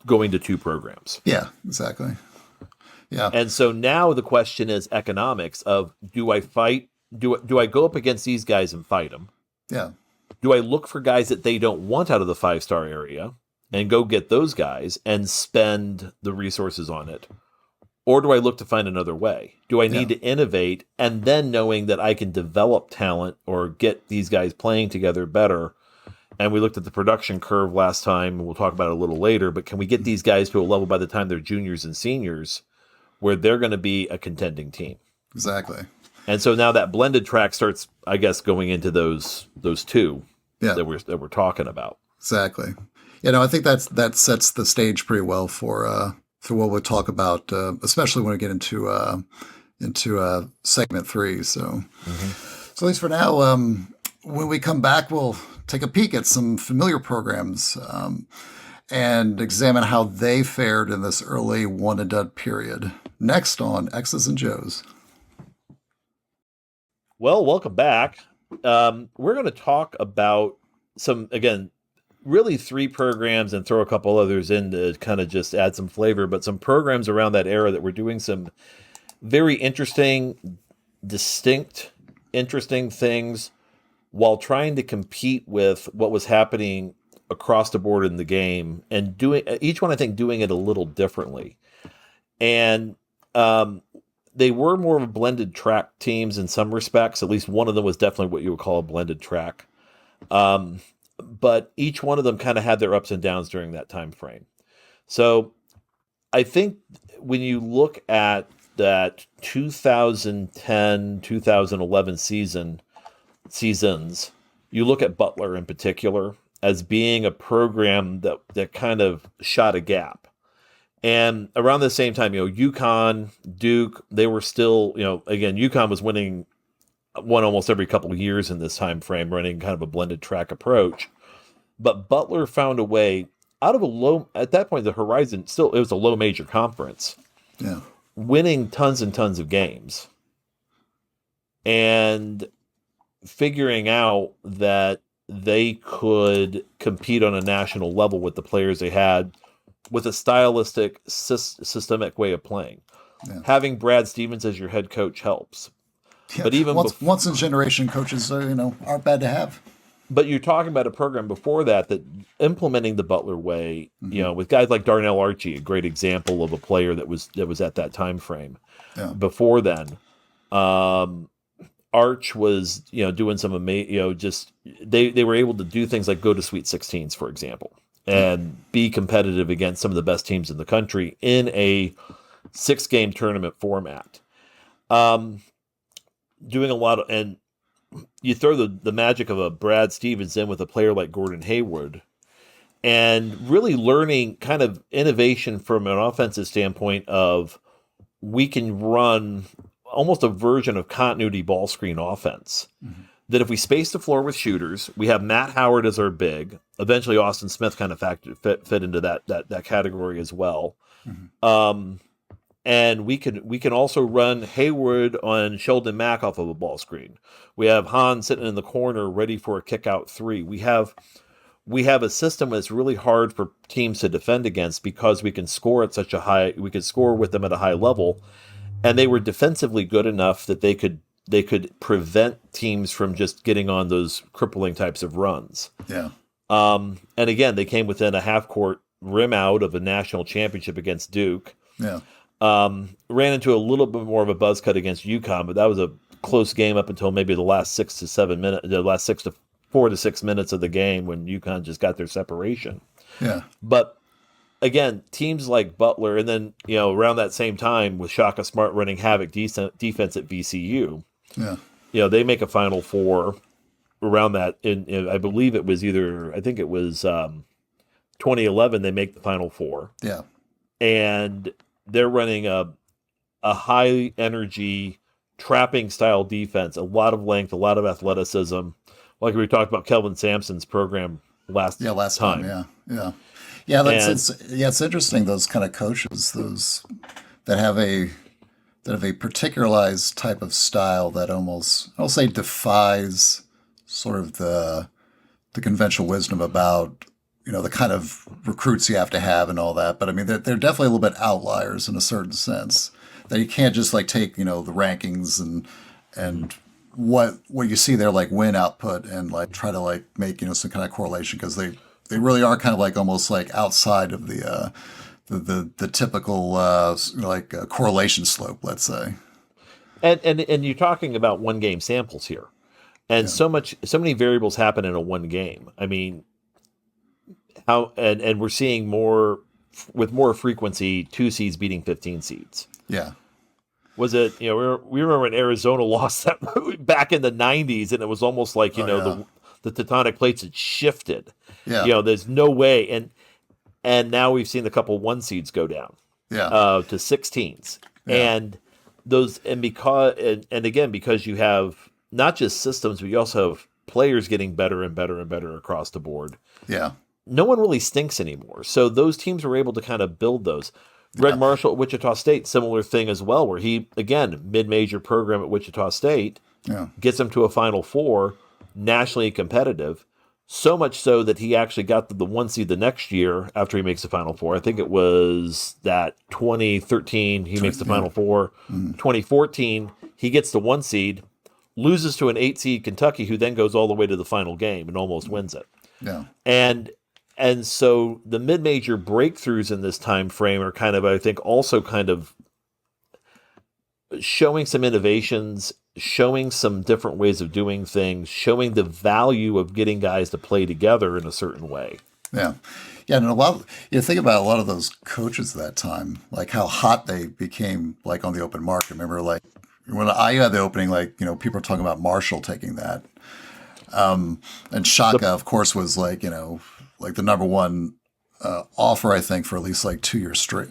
going to 2 programs. Yeah, exactly. Yeah. And so now the question is economics of, do I fight? Do I go up against these guys and fight them? Yeah. Do I look for guys that they don't want out of the 5-star area and go get those guys and spend the resources on it? Or do I look to find another way? Do I need to innovate, and then knowing that I can develop talent or get these guys playing together better? And we looked at the production curve last time, and we'll talk about it a little later, but can we get these guys to a level by the time they're juniors and seniors where they're going to be a contending team? Exactly. And so now that blended track starts, I guess, going into those 2 that we're talking about. Exactly. I think that sets the stage pretty well for what we'll talk about, especially when we get into segment 3. So, so at least for now, when we come back, we'll take a peek at some familiar programs and examine how they fared in this early one and done period. Next on X's and Joe's. Well, welcome back. We're going to talk about some, again, really 3 programs and throw a couple others in to kind of just add some flavor, but some programs around that era that were doing some very interesting, distinct, interesting things while trying to compete with what was happening across the board in the game, and doing each one, I think, doing it a little differently. And they were more of a blended track teams in some respects. At least one of them was definitely what you would call a blended track. But each one of them kind of had their ups and downs during that time frame. So I think when you look at that 2010, 2011 seasons, you look at Butler in particular as being a program that kind of shot a gap. And around the same time, UConn, Duke, they were still, again, UConn was won almost every couple of years in this time frame, running kind of a blended track approach. But Butler found a way out of a low, at that point, the Horizon still, it was a low major conference, Yeah. winning tons and tons of games and figuring out that they could compete on a national level with the players they had with a stylistic, systemic way of playing. Yeah. Having Brad Stevens as your head coach helps. Yeah. But even once in a generation coaches, aren't bad to have. But you're talking about a program before that implementing the Butler way, with guys like Darnell Archie, a great example of a player that was at that time frame. Yeah. Before then, Arch was doing some amazing, just they were able to do things like go to Sweet 16s, for example, and be competitive against some of the best teams in the country in a 6-game tournament format. Doing a lot of, and you throw the magic of a Brad Stevens in with a player like Gordon Hayward and really learning kind of innovation from an offensive standpoint of we can run almost a version of continuity ball screen offense. Mm-hmm. That if we space the floor with shooters, we have Matt Howard as our big. Eventually, Austin Smith kind of fit into that category as well. Mm-hmm. And we can also run Hayward on Sheldon Mack off of a ball screen. We have Hahn sitting in the corner ready for a kick out 3. We have a system that's really hard for teams to defend against because we can score at such a high. We could score with them at a high level, and they were defensively good enough that they could prevent teams from just getting on those crippling types of runs. Yeah. And again, they came within a half court rim out of a national championship against Duke. Yeah. Ran into a little bit more of a buzz cut against UConn, but that was a close game up until maybe the last 4 to 6 minutes of the game when UConn just got their separation. Yeah. But again, teams like Butler, and then around that same time with Shaka Smart running havoc defense at VCU. Yeah. They make a Final Four around that. In I believe it was 2011. They make the Final Four. Yeah. And they're running a high energy trapping style defense, a lot of length, a lot of athleticism. Like we talked about Kelvin Sampson's program last time. Yeah. It's interesting, those kind of coaches, those that have a particularized type of style that almost, I'll say, defies sort of the conventional wisdom about the kind of recruits you have to have and all that. But I mean, they're definitely a little bit outliers in a certain sense, that you can't just like take, the rankings and what you see there, like win output, and like try to like make, some kind of correlation, because they really are kind of like almost like outside of the typical correlation slope, let's say. And you're talking about 1 game samples here. And so many variables happen in a 1 game. I mean, and we're seeing with more frequency 2 seeds beating 15 seeds. Yeah. Was it, we remember when Arizona lost that back in the 90s, and it was almost like, the tectonic plates had shifted. Yeah. There's no way. And now we've seen a couple 1 seeds go down to 16s. Yeah. Because you have not just systems, but you also have players getting better and better and better across the board. Yeah. No one really stinks anymore. So those teams were able to kind of build those. Greg Marshall at Wichita State, similar thing as well, where he, again, mid-major program at Wichita State, gets them to a Final Four, nationally competitive, so much so that he actually got the 1 seed the next year after he makes the Final Four. I think it was that 2013 he makes the Final Four. 2014 he gets the 1 seed, loses to an 8 seed Kentucky, who then goes all the way to the final game and almost wins it. Yeah. And so the mid-major breakthroughs in this time frame are kind of, I think, also kind of showing some innovations, showing some different ways of doing things, showing the value of getting guys to play together in a certain way. Yeah. Yeah. And think about a lot of those coaches at that time, like how hot they became, like on the open market. Remember, like when IU had the opening, like, people were talking about Marshall taking that. And Shaka, of course, was like, like the number 1 offer, I think, for at least like 2 years straight.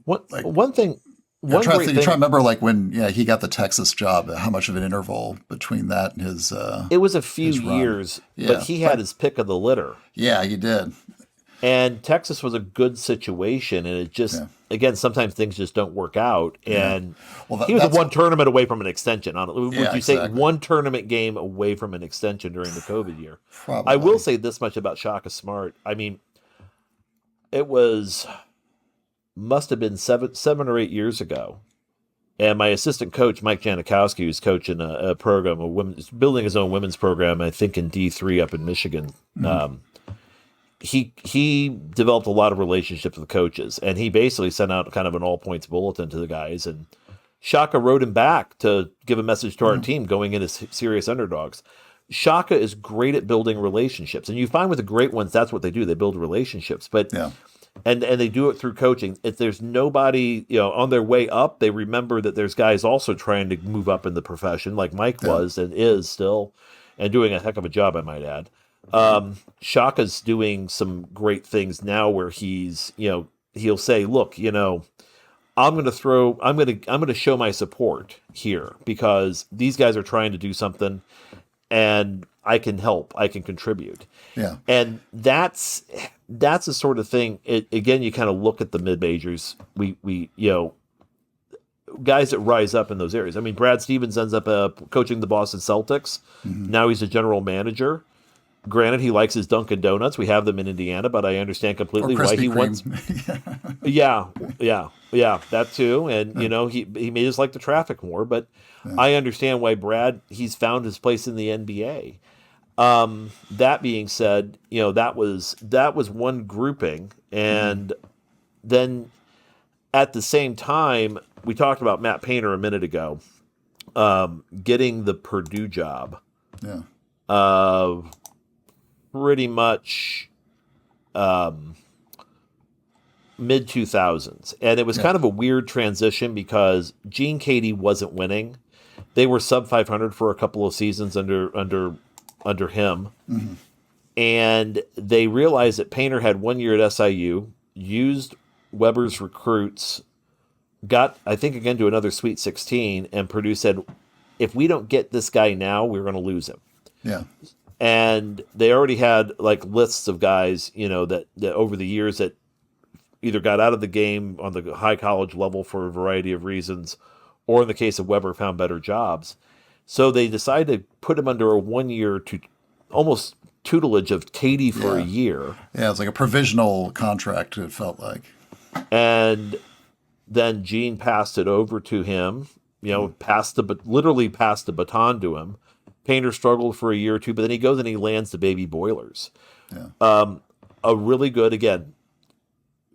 One thing I'm trying to remember like when he got the Texas job, how much of an interval between that and his it was a few years, but he had his pick of the litter. Yeah, he did. And Texas was a good situation, and it just again sometimes things just don't work out. And he was one tournament away from an extension. Would you say one tournament game away from an extension during the COVID year? Probably. I will say this much about Shaka Smart. I mean, it must have been 7 or 8 years ago. And my assistant coach, Mike Janikowski, who's coaching a program, building his own women's program, I think in D3 up in Michigan. Mm-hmm. He developed a lot of relationships with coaches, and he basically sent out kind of an all points bulletin to the guys. And Shaka wrote him back to give a message to our team going in as serious underdogs. Shaka is great at building relationships, and you find with the great ones, that's what they do. They build relationships, and they do it through coaching. If there's nobody, on their way up, they remember that there's guys also trying to move up in the profession, like Mike was and is still, and doing a heck of a job, I might add. Shaka's doing some great things now where he's, he'll say, look, I'm going to show my support here because these guys are trying to do something and I can help, I can contribute. Yeah. And that's the sort of thing. Again, you kind of look at the mid majors, we guys that rise up in those areas. I mean, Brad Stevens ends up coaching the Boston Celtics. Mm-hmm. Now he's a general manager. Granted, he likes his Dunkin' Donuts. We have them in Indiana, but I understand completely why he wants. Yeah, that too. And he may just like the traffic more, but I understand why Brad. He's found his place in the NBA. That being said, that was one grouping, and then at the same time, we talked about Matt Painter a minute ago, getting the Purdue job. Yeah. Pretty much mid 2000s, and it was kind of a weird transition because Gene Cady wasn't winning. They were sub 500 for a couple of seasons under him, and they realized that Painter had 1 year at SIU, used Weber's recruits, got I think again to another Sweet 16, and Purdue said, if we don't get this guy now, we're going to lose him. Yeah. And they already had like lists of guys, that over the years that either got out of the game on the high college level for a variety of reasons, or in the case of Weber, found better jobs. So they decided to put him under a 1 year to almost tutelage of Cady for a year. Yeah, it's like a provisional contract, it felt like. And then Gene passed it over to him, literally passed the baton to him. Painter struggled for a year or two, but then he goes and he lands the Baby Boilers. Yeah. A really good, again,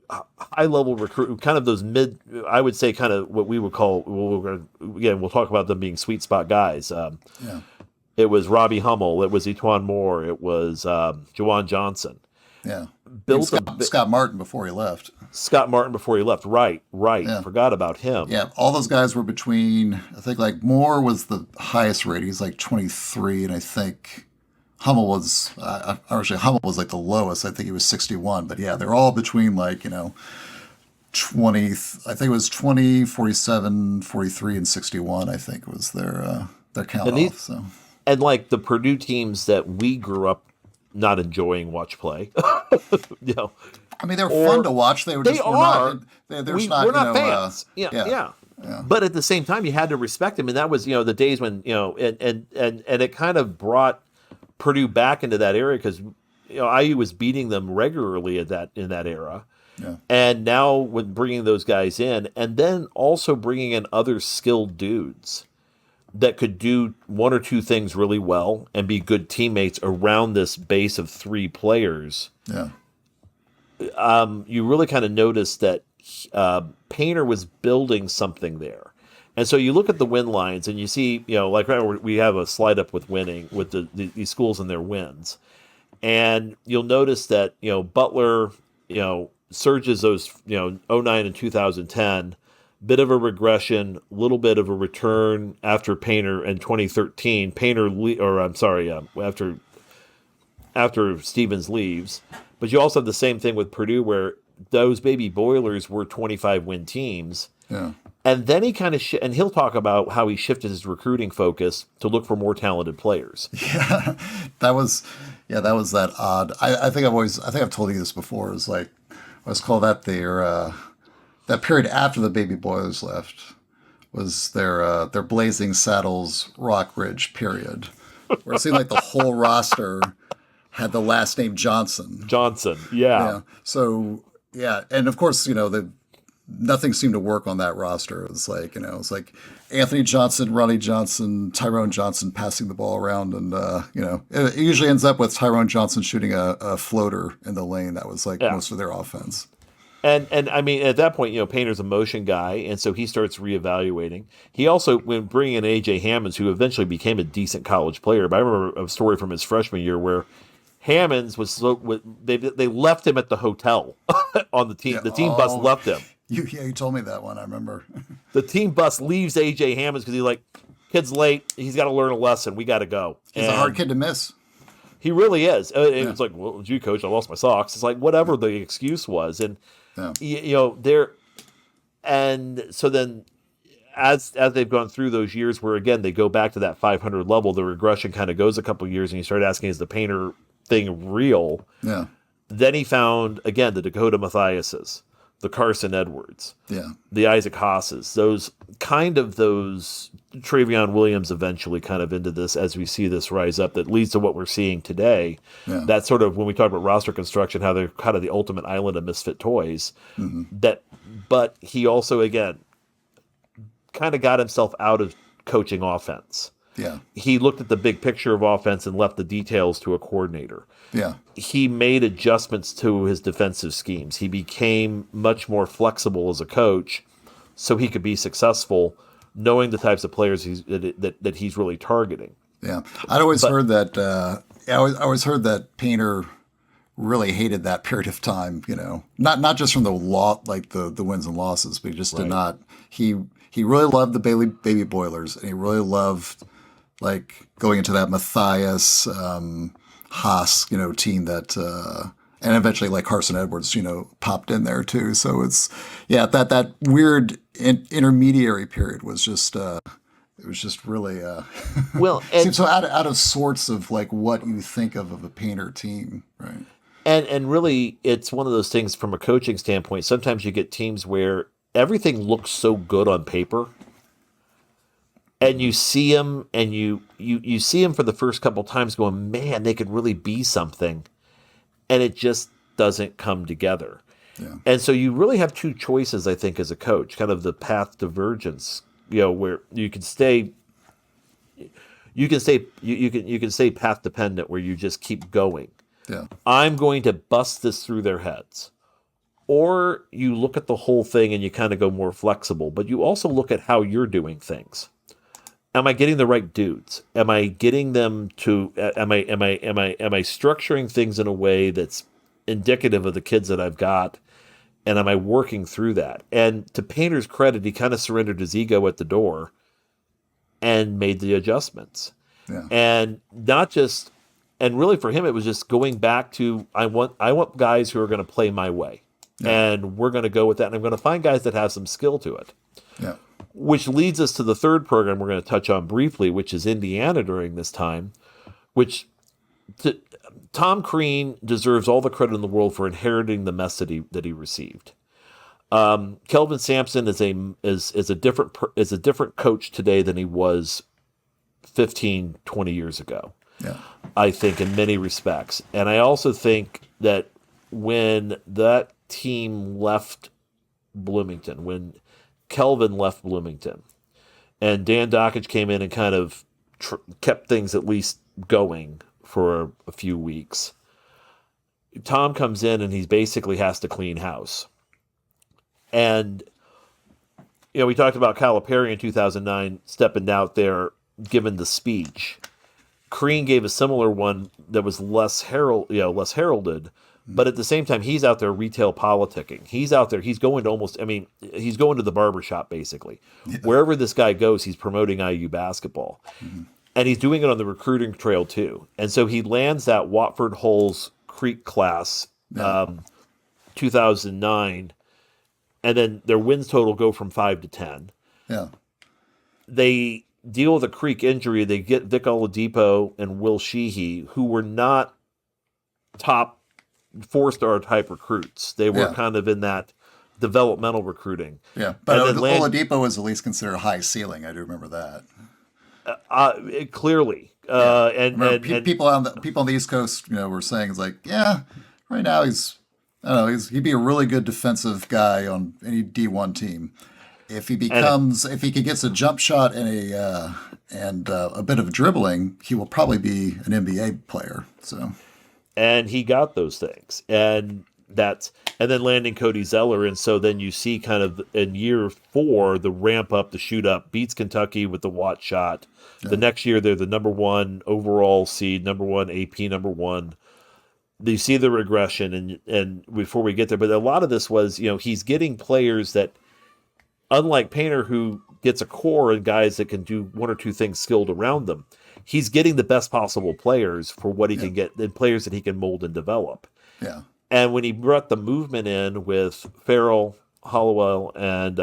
high-level recruit, kind of those mid, I would say kind of what we would call, we'll talk about them being sweet spot guys. It was Robbie Hummel. It was Etwan Moore. It was Jawan Johnson. Yeah. Scott Martin before he left. Right. Yeah. Forgot about him. Yeah. All those guys were between, I think like Moore was the highest rating. He's like 23. And I think Hummel was, Hummel was like the lowest. I think he was 61. But yeah, they're all between like, 20, I think it was 20, 47, 43, and 61, I think was their count off. So. And like the Purdue teams that we grew up not enjoying watch play. I mean, they're fun to watch. We're not fans. Yeah. But at the same time, you had to respect them, and that was the days when and it kind of brought Purdue back into that area because IU was beating them regularly in that era. Yeah. And now with bringing those guys in, and then also bringing in other skilled dudes that could do one or two things really well and be good teammates around this base of three players. Yeah. You really kind of notice that Painter was building something there. And so you look at the win lines and you see, like we have a slide up with winning with these schools and their wins. And you'll notice that, Butler, surges those, 09 and 2010, bit of a regression, little bit of a return after Painter in 2013. After Stevens leaves. But you also have the same thing with Purdue where those Baby Boilers were 25-win teams. Yeah. And then he kind of and he'll talk about how he shifted his recruiting focus to look for more talented players. Yeah, that was that odd. I think I've told you this before. It's like, let's call that that period after the baby boilers left was their Blazing Saddles Rock Ridge period, where it seemed like the whole roster had the last name Johnson. Johnson, yeah. So yeah, and of course, nothing seemed to work on that roster. It was like, Anthony Johnson, Ronnie Johnson, Tyrone Johnson passing the ball around. And, it usually ends up with Tyrone Johnson shooting a floater in the lane. That was most of their offense. And I mean, at that point, Painter's a motion guy. And so he starts reevaluating. He also, when bringing in A.J. Hammonds, who eventually became a decent college player. But I remember a story from his freshman year where Hammonds they left him at the hotel on the team. Yeah, the team bus left him. You told me that one. I remember. The team bus leaves A.J. Hammonds because he's like, kid's late. He's got to learn a lesson. We got to go. He's a hard kid to miss. He really is. It was like, well, gee, coach, I lost my socks. It's like whatever the excuse was. And, and so then as they've gone through those years where, again, they go back to that 500 level, the regression kind of goes a couple of years and you start asking, is the Painter thing real? Yeah. Then he found, again, the Dakota Mathiases, the Carson Edwards, the Isaac Haas's, those Travion Williams eventually kind of into this as we see this rise up that leads to what we're seeing today. Yeah. That sort of, when we talk about roster construction, how they're kind of the ultimate island of misfit toys. Mm-hmm. But he also, again, kind of got himself out of coaching offense. Yeah. He looked at the big picture of offense and left the details to a coordinator. Yeah. He made adjustments to his defensive schemes. He became much more flexible as a coach so he could be successful, knowing the types of players that he's really targeting. Yeah. I always heard that Painter really hated that period of time, not just from the the wins and losses, but he just did not. He really loved the baby boilers, and he really loved going into that Matthias, Haas, team that, and eventually Carson Edwards, popped in there too. So it's, that weird intermediary period was just, it was just really, well, seems so out of sorts of what you think of a Painter team, right? And really, it's one of those things from a coaching standpoint. Sometimes you get teams where everything looks so good on paper, and you see them, and you see them for the first couple times going, man, they could really be something, and it just doesn't come together. Yeah. And so you really have two choices, I think, as a coach, kind of the path divergence, where you can stay path dependent, where you just keep going. Yeah. I'm going to bust this through their heads. Or you look at the whole thing and you kind of go more flexible, but you also look at how you're doing things. Am I getting the right dudes? Am I getting them to? Am I structuring things in a way that's indicative of the kids that I've got? And am I working through that? And to Painter's credit, he kind of surrendered his ego at the door and made the adjustments. Yeah. And not just, and really for him, it was just going back to I want guys who are going to play my way. Yeah. And we're going to go with that. And I'm going to find guys that have some skill to it. Yeah. Which leads us to the third program we're going to touch on briefly, which is Indiana during this time, which Tom Crean deserves all the credit in the world for inheriting the mess that he received. Kelvin Sampson is a different coach today than he was 15, 20 years ago. Yeah. I think in many respects. And I also think that when that team left Bloomington, when Kelvin left Bloomington, and Dan Dockage came in and kind of kept things at least going for a few weeks, Tom comes in and he basically has to clean house. And, we talked about Calipari in 2009 stepping out there, giving the speech. Crean gave a similar one that was less heralded, but at the same time, he's out there retail politicking. He's out there. He's going to he's going to the barbershop, basically. Yeah. Wherever this guy goes, he's promoting IU basketball. Mm-hmm. And he's doing it on the recruiting trail, too. And so he lands that Watford Hulls Creek class, 2009. and then their wins total go from 5 to 10. Yeah. They deal with a creak injury. They get Vic Oladipo and Will Sheehy, who were not top 4-star type recruits. They were kind of in that developmental recruiting. Yeah, but Oladipo was at least considered a high ceiling. I do remember that. Clearly. And people on the East Coast, were saying it's like, yeah, right now he'd be a really good defensive guy on any D1 team. If he gets a jump shot and a bit of dribbling, he will probably be an NBA player. So, and he got those things, and then landing Cody Zeller, and so then you see kind of in year 4 the ramp up, the shoot up, beats Kentucky with the Watt shot. Yeah. The next year they're the number 1 overall seed, number 1 AP, number 1. You see the regression, and before we get there, but a lot of this was he's getting players that. Unlike Painter, who gets a core and guys that can do 1 or 2 things skilled around them, he's getting the best possible players for what he can get, and players that he can mold and develop. Yeah. And when he brought the movement in with Farrell, Hollowell, and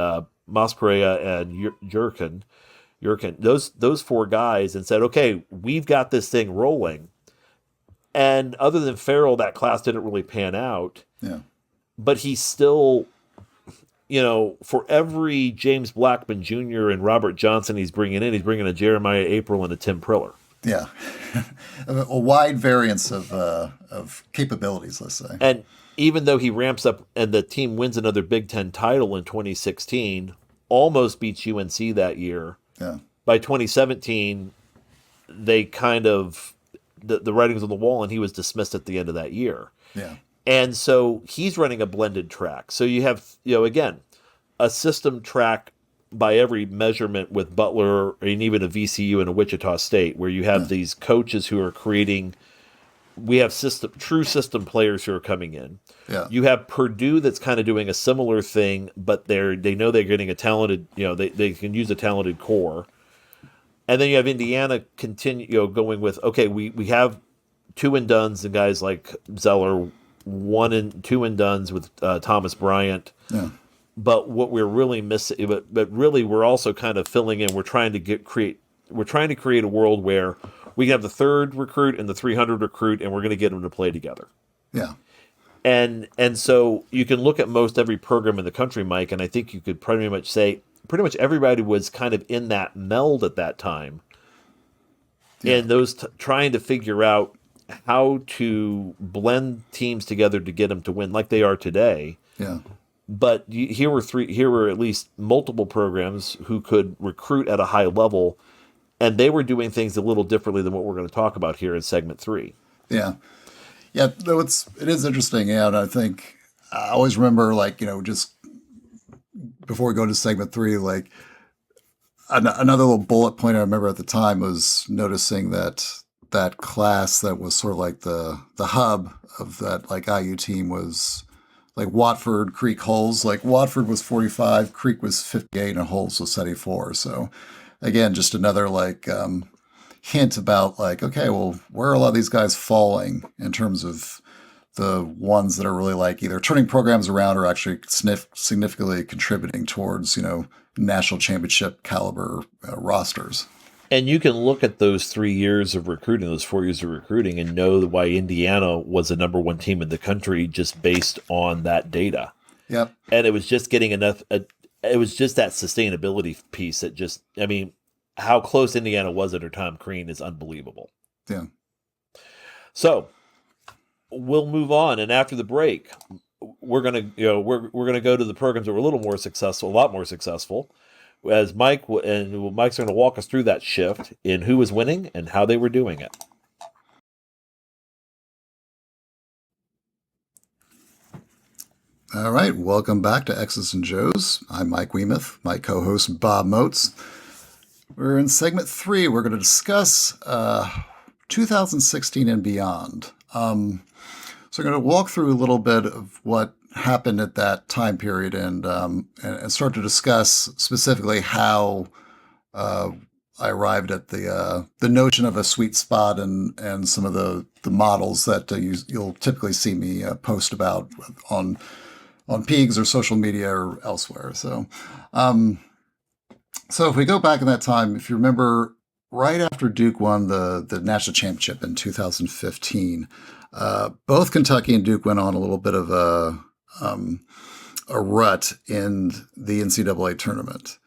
Masperea and Jurkin, those 4 guys, and said, okay, we've got this thing rolling. And other than Farrell, that class didn't really pan out. Yeah. But he's still... for every James Blackman Jr. and Robert Johnson he's bringing a Jeremiah April and a Tim Priller. Yeah. A wide variance of capabilities, let's say. And even though he ramps up and the team wins another Big Ten title in 2016, almost beats UNC that year. Yeah. By 2017, they kind of, the writing's on the wall, and he was dismissed at the end of that year. Yeah. And so he's running a blended track. So you have, again, a system track by every measurement with Butler and even a VCU and a Wichita State, where you have these coaches who are creating. We have true system players who are coming in. Yeah. You have Purdue that's kind of doing a similar thing, but they know they're getting a talented, they can use a talented core. And then you have Indiana going with, okay, we have 2 and dones and guys like Zeller, 1 and 2 and dones with Thomas Bryant. Yeah. But what we're really missing, but really we're also kind of filling in. We're trying to create a world where we can have the 3rd recruit and the 300 recruit, and we're going to get them to play together. Yeah. And so you can look at most every program in the country, Mike, and I think you could pretty much say everybody was kind of in that meld at that time. Yeah. And those trying to figure out how to blend teams together to get them to win like they are today. Yeah. But here were at least multiple programs who could recruit at a high level, and they were doing things a little differently than what we're going to talk about here in segment 3. Yeah. Yeah. Though it is interesting. Yeah. And I think I always remember, just before we go to segment 3, another little bullet point I remember at the time was noticing that class that was sort of like the hub of that IU team was Watford, Creek, Hulls. Watford was 45, Creek was 58, and Hulls was 74. So again, just another hint about okay, well, where are a lot of these guys falling in terms of the ones that are really either turning programs around or actually significantly contributing towards national championship caliber rosters. And you can look at those 3 years of recruiting, those 4 years of recruiting, and know why Indiana was the number 1 team in the country just based on that data. Yep. And it was just getting enough. It was just that sustainability piece that how close Indiana was under Tom Crean is unbelievable. Yeah. So we'll move on, and after the break, we're gonna go to the programs that were a lot more successful. As Mike's going to walk us through that shift in who was winning and how they were doing it. All right, welcome back to X's and Joe's. I'm Mike Wiemuth, my co-host Bob Moats. We're in segment 3. We're going to discuss 2016 and beyond. So we're going to walk through a little bit of what happened at that time period and start to discuss specifically how I arrived at the notion of a sweet spot and some of the models that you'll typically see me post about on on Pigs or social media or elsewhere. So, so if we go back in that time, if you remember, right after Duke won the national championship in 2015, both Kentucky and Duke went on a little bit of a rut in the NCAA tournament.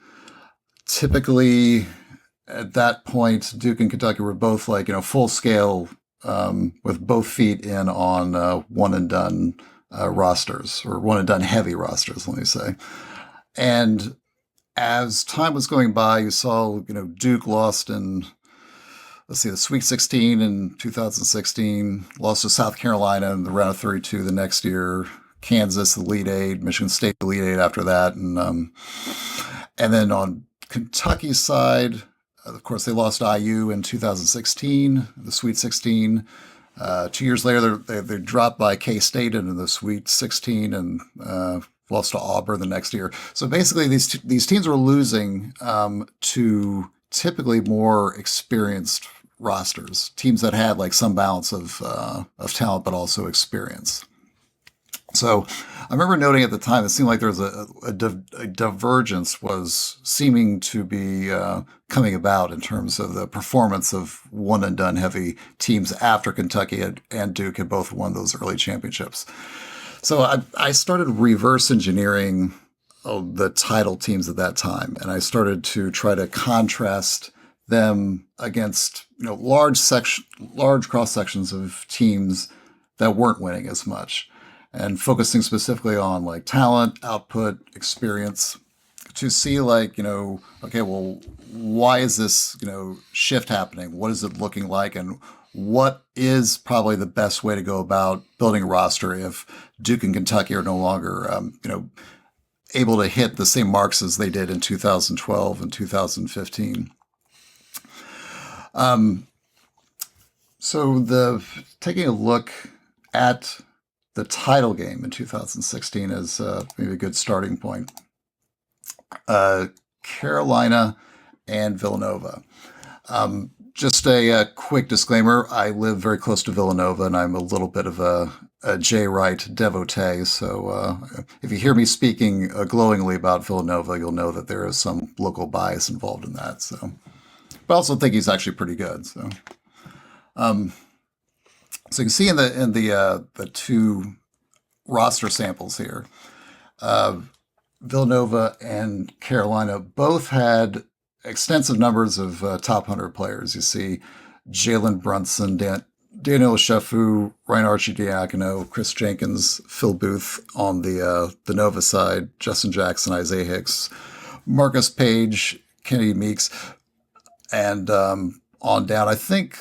Typically, at that point, Duke and Kentucky were both like, full scale, with both feet in on one and done rosters, or one and done heavy rosters, let me say. And as time was going by, you saw, Duke lost in, the Sweet 16 in 2016, lost to South Carolina in the round of 32 the next year, Kansas, the Elite Eight, Michigan State, the Elite Eight after that. And then on Kentucky's side, of course, they lost IU in 2016, the Sweet 16. 2 years later, they dropped by K-State into the Sweet 16 and lost to Auburn the next year. So basically, these teams were losing to typically more experienced rosters, teams that had like some balance of talent but also experience. So I remember noting at the time, it seemed like there was a divergence was seeming to be coming about in terms of the performance of one and done heavy teams after Kentucky and Duke had both won those early championships. So I started reverse engineering the title teams at that time, and I started to try to contrast them against large cross sections of teams that weren't winning as much, and focusing specifically on like talent, output, experience, to see like, okay, well, why is this, shift happening? What is it looking like? And what is probably the best way to go about building a roster if Duke and Kentucky are no longer, able to hit the same marks as they did in 2012 and 2015. So taking a look at the title game in 2016 is maybe a good starting point. Carolina and Villanova. Just a quick disclaimer, I live very close to Villanova, and I'm a little bit of a Jay Wright devotee, so if you hear me speaking glowingly about Villanova, you'll know that there is some local bias involved in that. So, but I also think he's actually pretty good. So, so you can see in the two roster samples here, Villanova and Carolina both had extensive numbers of top 100 players. You see Jalen Brunson, Daniel Shefu, Ryan Archidiakono, Chris Jenkins, Phil Booth on the Nova side, Justin Jackson, Isaiah Hicks, Marcus Page, Kennedy Meeks, and on down. I think,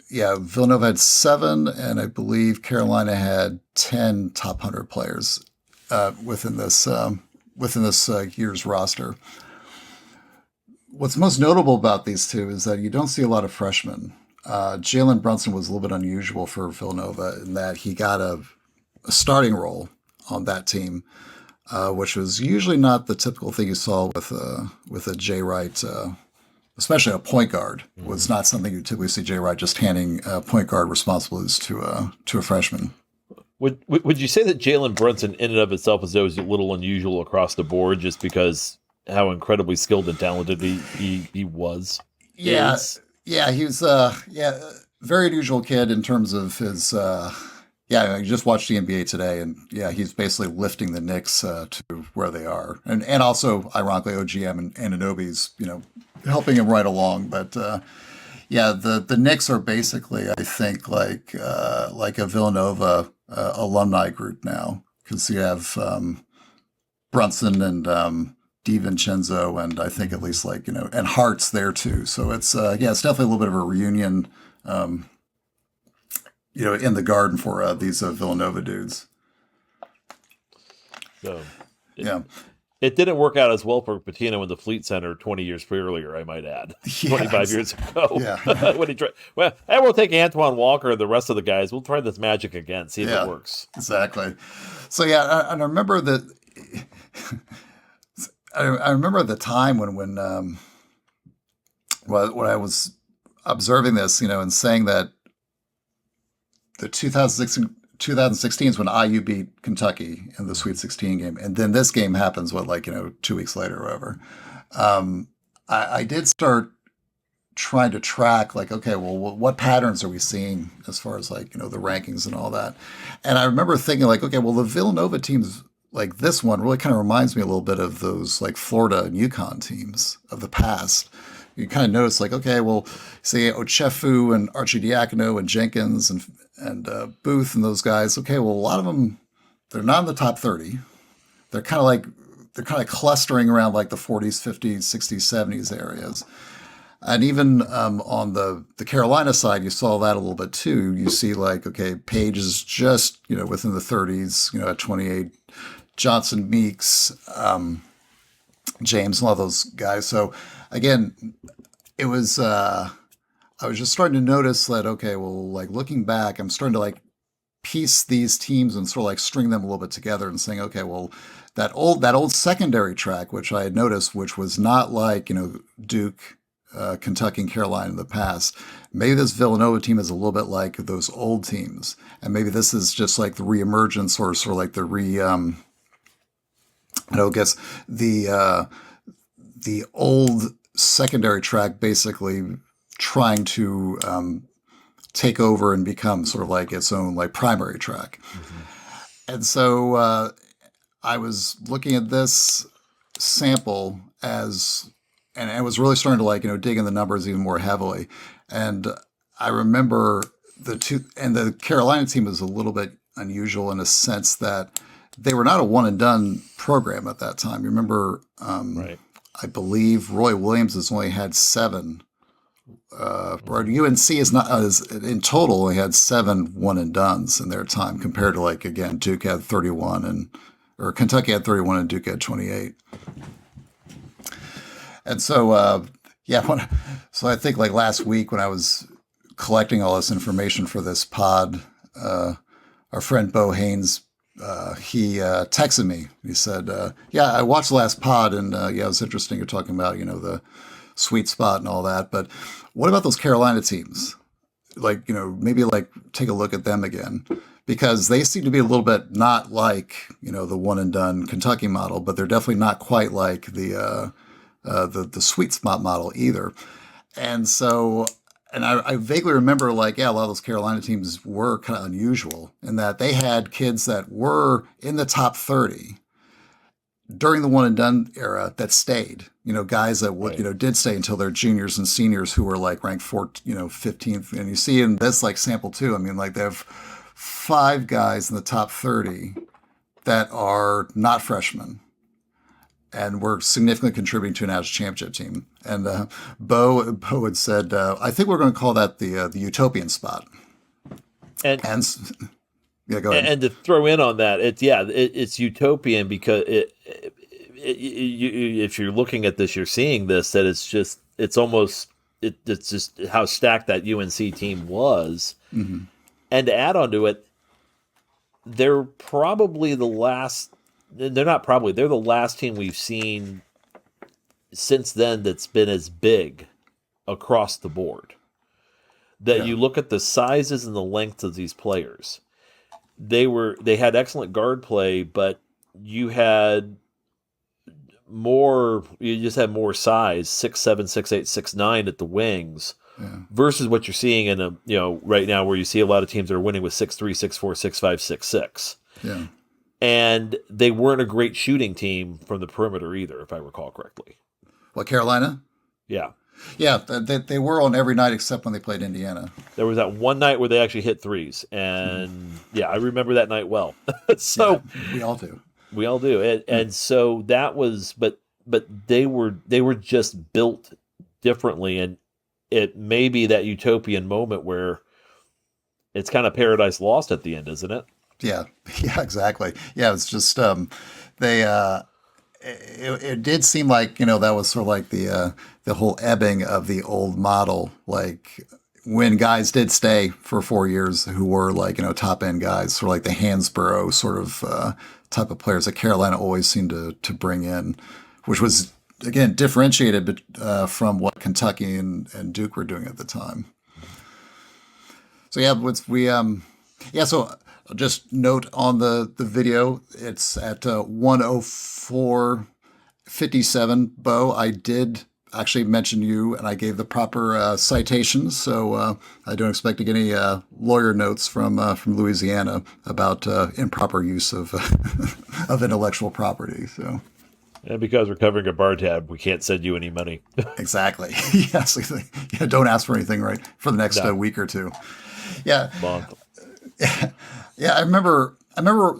Villanova had 7, and I believe Carolina had 10 top 100 players within this year's roster. What's most notable about these two is that you don't see a lot of freshmen. Jalen Brunson was a little bit unusual for Villanova in that he got a starting role on that team, which was usually not the typical thing you saw with a Jay Wright, especially a point guard. Was not something you typically see Jay Wright just handing point guard responsibilities to a freshman. Would you say that Jalen Brunson in and of itself is always a little unusual across the board, just because how incredibly skilled and talented he was? Yeah, he was very unusual kid in terms of his. You just watched the NBA today, and he's basically lifting the Knicks to where they are, and also ironically OGM and Anunoby's helping him right along. But the Knicks are basically, I think, like a Villanova alumni group now, because you have Brunson and DiVincenzo, and I think at least and Hart's there too. So it's it's definitely a little bit of a reunion, in the garden for these Villanova dudes. So it didn't work out as well for Pitino in the Fleet Center 20 years earlier, I might add. 25 years ago. Yeah. When he tried, and we'll take Antoine Walker and the rest of the guys. We'll try this magic again, see if it works. Exactly. So and I remember that. I remember at the time when I was observing this, and saying that the 2016 2016 is when IU beat Kentucky in the Sweet 16 game, and then this game happens. 2 weeks later, or whatever. I did start trying to track, like, okay, well, what patterns are we seeing as far as, like, the rankings and all that. And I remember thinking, like, okay, well, the Villanova teams, like this one, really kind of reminds me a little bit of those, like, Florida and UConn teams of the past. You kind of notice, like, okay, well, say Ochefu and Archidiakono and Jenkins and Booth and those guys. Okay, well, a lot of them, they're not in the top 30. They're kind of clustering around like the 40s, 50s, 60s, 70s areas. And even on the Carolina side, you saw that a little bit too. You see, like, okay, Page is just, within the 30s, at 28. Johnson, Meeks, James, a lot of those guys. So again, it was, I was just starting to notice that, okay, well, like, looking back, I'm starting to, like, piece these teams and sort of, like, string them a little bit together and saying, okay, well, that old secondary track, which I had noticed, which was not like, Duke, Kentucky, and Carolina in the past. Maybe this Villanova team is a little bit like those old teams. And maybe this is just like the reemergence, or sort of like the the old secondary track basically trying to take over and become sort of like its own, like, primary track. Mm-hmm. And so I was looking at this sample and I was really starting to, like, dig in the numbers even more heavily. And I remember the Carolina team was a little bit unusual in a sense that they were not a one and done program at that time. You remember, right. I believe Roy Williams has only had 7. Or UNC is not in total. Only had 7 one and dones in their time, compared to, like, again, Duke had 31 or Kentucky had 31 and Duke had 28. And so, so I think, like, last week when I was collecting all this information for this pod, our friend Bo Haynes, he texted me. He said, yeah, I watched the last pod, and it was interesting. You're talking about, the sweet spot and all that. But what about those Carolina teams? Like, maybe, like, take a look at them again, because they seem to be a little bit not like, the one and done Kentucky model, but they're definitely not quite like the sweet spot model either. And so, and I vaguely remember, like, a lot of those Carolina teams were kind of unusual in that they had kids that were in the top 30 during the one and done era that stayed, guys that would, right. Did stay until their juniors and seniors who were, like, ranked 15th. And you see in this, like, sample too, I mean, like, they have 5 guys in the top 30 that are not freshmen and were significantly contributing to a national championship team. And Bo had said, I think we're going to call that the utopian spot. And yeah, go ahead. And to throw in on that, it's utopian because if you're looking at this, you're seeing this, that it's just how stacked that UNC team was. Mm-hmm. And to add on to it, they're probably the last. They're the last team we've seen since then that's been as big across the board. That you look at the sizes and the lengths of these players. They had excellent guard play, but you just had more size, 6'7", 6'8", 6'9" at the wings, versus what you're seeing in right now, where you see a lot of teams that are winning with 6'3", 6'4", 6'5", 6'6". Yeah. And they weren't a great shooting team from the perimeter either, if I recall correctly. What, Carolina? Yeah. Yeah, they were on every night except when they played Indiana. There was that one night where they actually hit threes, and I remember that night well. So we all do. We all do. And so that was, but they were just built differently, and it may be that utopian moment where it's kind of paradise lost at the end, isn't it? Yeah, exactly. Yeah, it's just it did seem like, that was sort of like the whole ebbing of the old model, like when guys did stay for 4 years who were, like, top end guys, sort of like the Hansborough sort of type of players that Carolina always seemed to bring in, which was, again, differentiated from what Kentucky and Duke were doing at the time. So so Just note on the video, it's at 104:57. Bo, I did actually mention you, and I gave the proper citations, so I don't expect to get any lawyer notes from Louisiana about improper use of of intellectual property. So. And because we're covering a bar tab, we can't send you any money. Exactly. Yes. Yeah, don't ask for anything, right, for the next week or two. Yeah. Month. Yeah, I remember.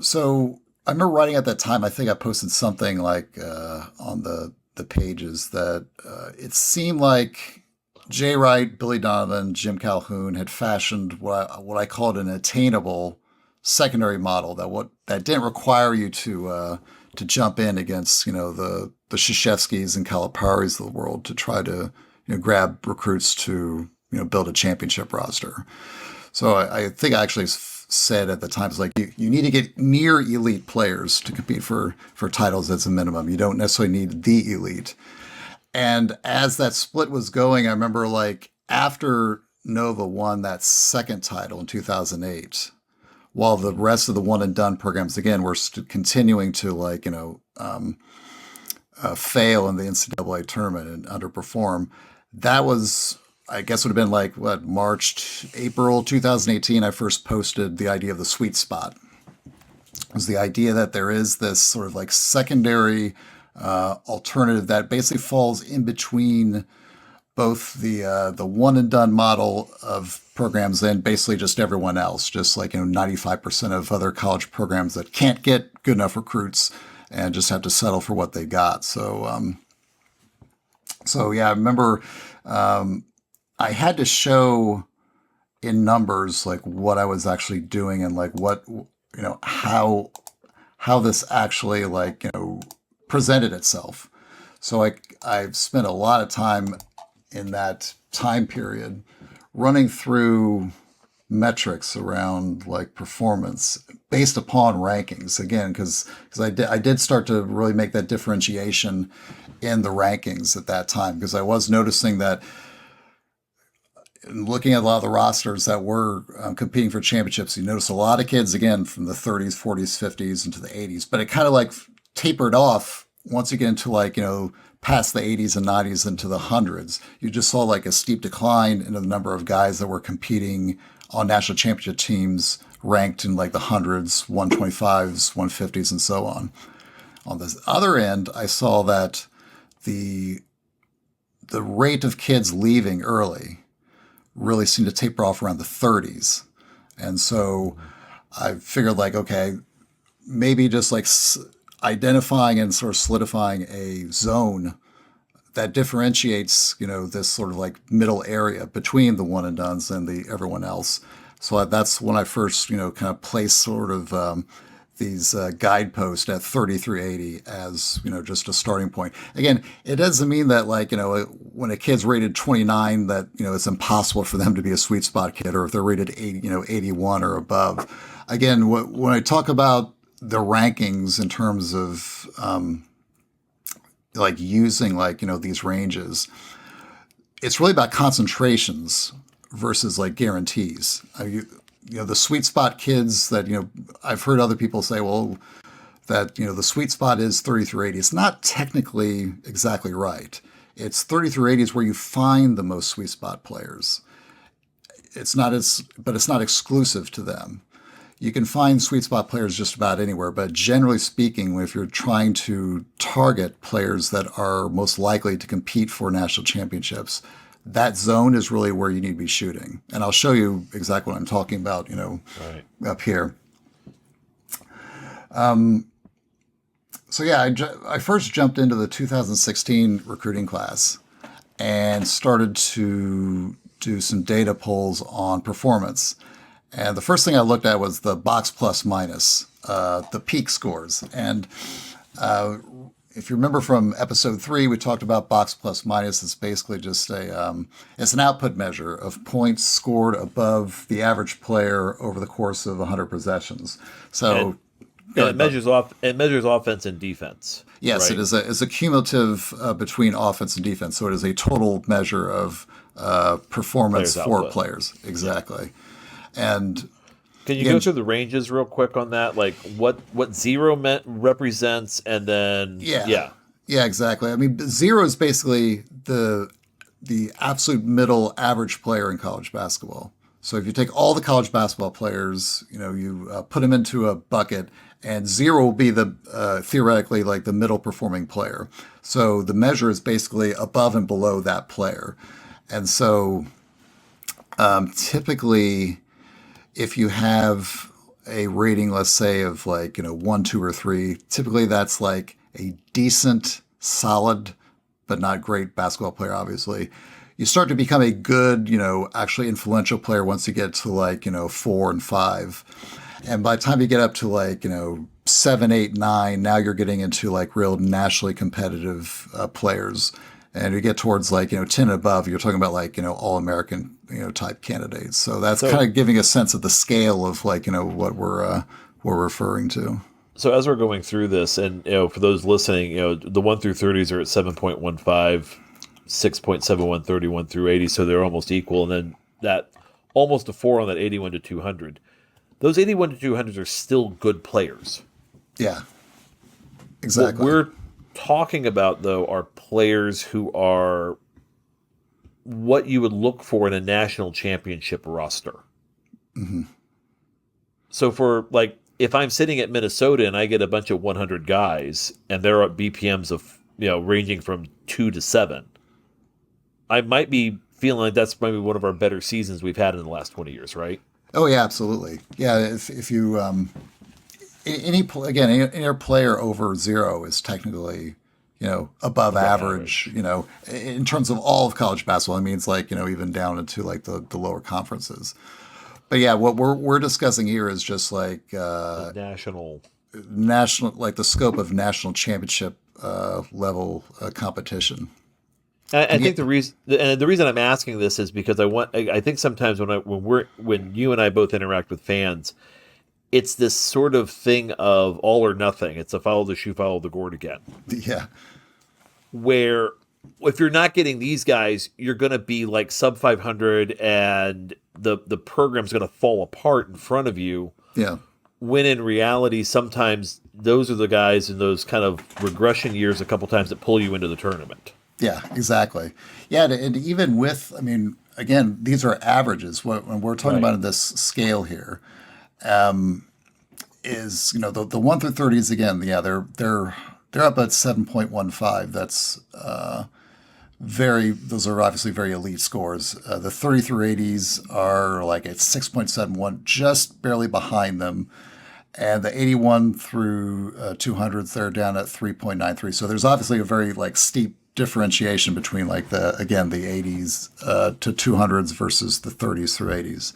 So I remember writing at that time. I think I posted something like on the pages that it seemed like Jay Wright, Billy Donovan, Jim Calhoun had fashioned what I called an attainable secondary model that didn't require you to jump in against the Krzyzewskis and Caliparis of the world to try to grab recruits to build a championship roster. So I think I actually said at the time, it's like you need to get near elite players to compete for titles as a minimum. You don't necessarily need the elite. And as that split was going, I remember like after Nova won that second title in 2008, while the rest of the one and done programs again were continuing to fail in the NCAA tournament and underperform, that was, I guess, would have been like April 2018. I first posted the idea of the sweet spot. It was the idea that there is this sort of like secondary alternative that basically falls in between both the one and done model of programs and basically just everyone else, just like 95% of other college programs that can't get good enough recruits and just have to settle for what they got. So yeah, I remember I had to show in numbers like what I was actually doing and like what how this actually presented itself. So I've spent a lot of time in that time period running through metrics around like performance based upon rankings again, because I did start to really make that differentiation in the rankings at that time, because I was noticing that looking at a lot of the rosters that were competing for championships, you notice a lot of kids again from the 30s, 40s, 50s into the 80s, but it kind of like tapered off once you get into past the 80s and 90s into the hundreds. You just saw like a steep decline in the number of guys that were competing on national championship teams ranked in like the hundreds, 125s, 150s, and so on. On the other end, I saw that the rate of kids leaving early really seemed to taper off around the 30s. And so I figured like, okay, maybe just like identifying and sort of solidifying a zone that differentiates, this sort of like middle area between the one and dones and the everyone else. So that's when I first, kind of placed sort of these guideposts at 30 through 80 as, just a starting point. Again, it doesn't mean that like, when a kid's rated 29 that, it's impossible for them to be a sweet spot kid, or if they're rated 80, 81 or above. Again, when I talk about the rankings in terms of using these ranges, it's really about concentrations versus like guarantees. The sweet spot kids that, I've heard other people say, well, that, the sweet spot is 30 through 80. It's not technically exactly right. It's 30 through 80 is where you find the most sweet spot players. But it's not exclusive to them. You can find sweet spot players just about anywhere, but generally speaking, if you're trying to target players that are most likely to compete for national championships, that zone is really where you need to be shooting. And I'll show you exactly what I'm talking about, right up here. So yeah, I first jumped into the 2016 recruiting class and started to do some data polls on performance. And the first thing I looked at was the box plus minus, the peak scores. And if you remember from episode 3, we talked about box plus minus. It's basically just it's an output measure of points scored above the average player over the course of 100 possessions. So it measures offense and defense. Yes, right? It is a cumulative between offense and defense. So it is a total measure of performance for players. Exactly. And Can you go through the ranges real quick on that? Like what 0 represents, and then yeah, exactly. I mean, 0 is basically the absolute middle average player in college basketball. So if you take all the college basketball players, you put them into a bucket, and 0 will be the theoretically like the middle performing player. So the measure is basically above and below that player. And so typically, if you have a rating, let's say of 1, 2, or 3, typically that's like a decent, solid, but not great basketball player, obviously. You start to become a good, actually influential player once you get to 4 and 5. And by the time you get up to 7, 8, 9, now you're getting into real nationally competitive players. And you get towards 10 and above, you're talking about all-American, type candidates. So that's kind of giving a sense of the scale of what we're referring to. So as we're going through this, and for those listening, the 1 through 30s are at 7.15, 6.71, 31 through 80, so they're almost equal. And then that almost a 4 on that 81 to 200. Those 81 to 200s are still good players. Yeah, exactly. What we're talking about, though, are players who are what you would look for in a national championship roster. Mm-hmm. So for if I'm sitting at Minnesota and I get a bunch of 100 guys and they're at BPMs of ranging from 2 to 7, I might be feeling like that's maybe one of our better seasons we've had in the last 20 years, right? Oh yeah, absolutely. Yeah, if you any player over 0 is technically above average. In terms of all of college basketball, it means even down into the lower conferences. But yeah, what we're discussing here is just national, the scope of national championship level competition. I think the reason I'm asking this is because I think sometimes when you and I both interact with fans, it's this sort of thing of all or nothing. It's a follow the shoe, follow the gourd again. Yeah. Where if you're not getting these guys, you're going to be sub 500, and the program's going to fall apart in front of you. Yeah. When in reality, sometimes those are the guys in those kind of regression years a couple times that pull you into the tournament. Yeah, exactly. Yeah, and even with, again, these are averages. When we're talking about in this scale here, is the 1 through 30s again. Yeah, they're up at 7.15. That's those are obviously very elite scores. The 30 through 80s are at 6.71, just barely behind them. And the 81 through 200s, they're down at 3.93. So there's obviously a very steep differentiation between the 80s to 200s versus the 30s through 80s.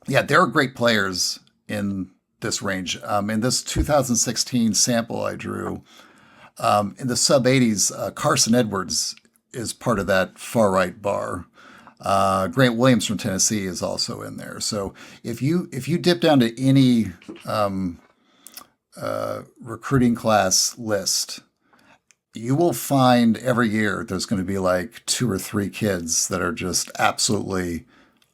Yeah, there are great players in this range. In this 2016 sample I drew, in the sub 80s, Carson Edwards is part of that far right bar. Grant Williams from Tennessee is also in there. So if you dip down to any recruiting class list, you will find every year there's going to be 2 or 3 kids that are just absolutely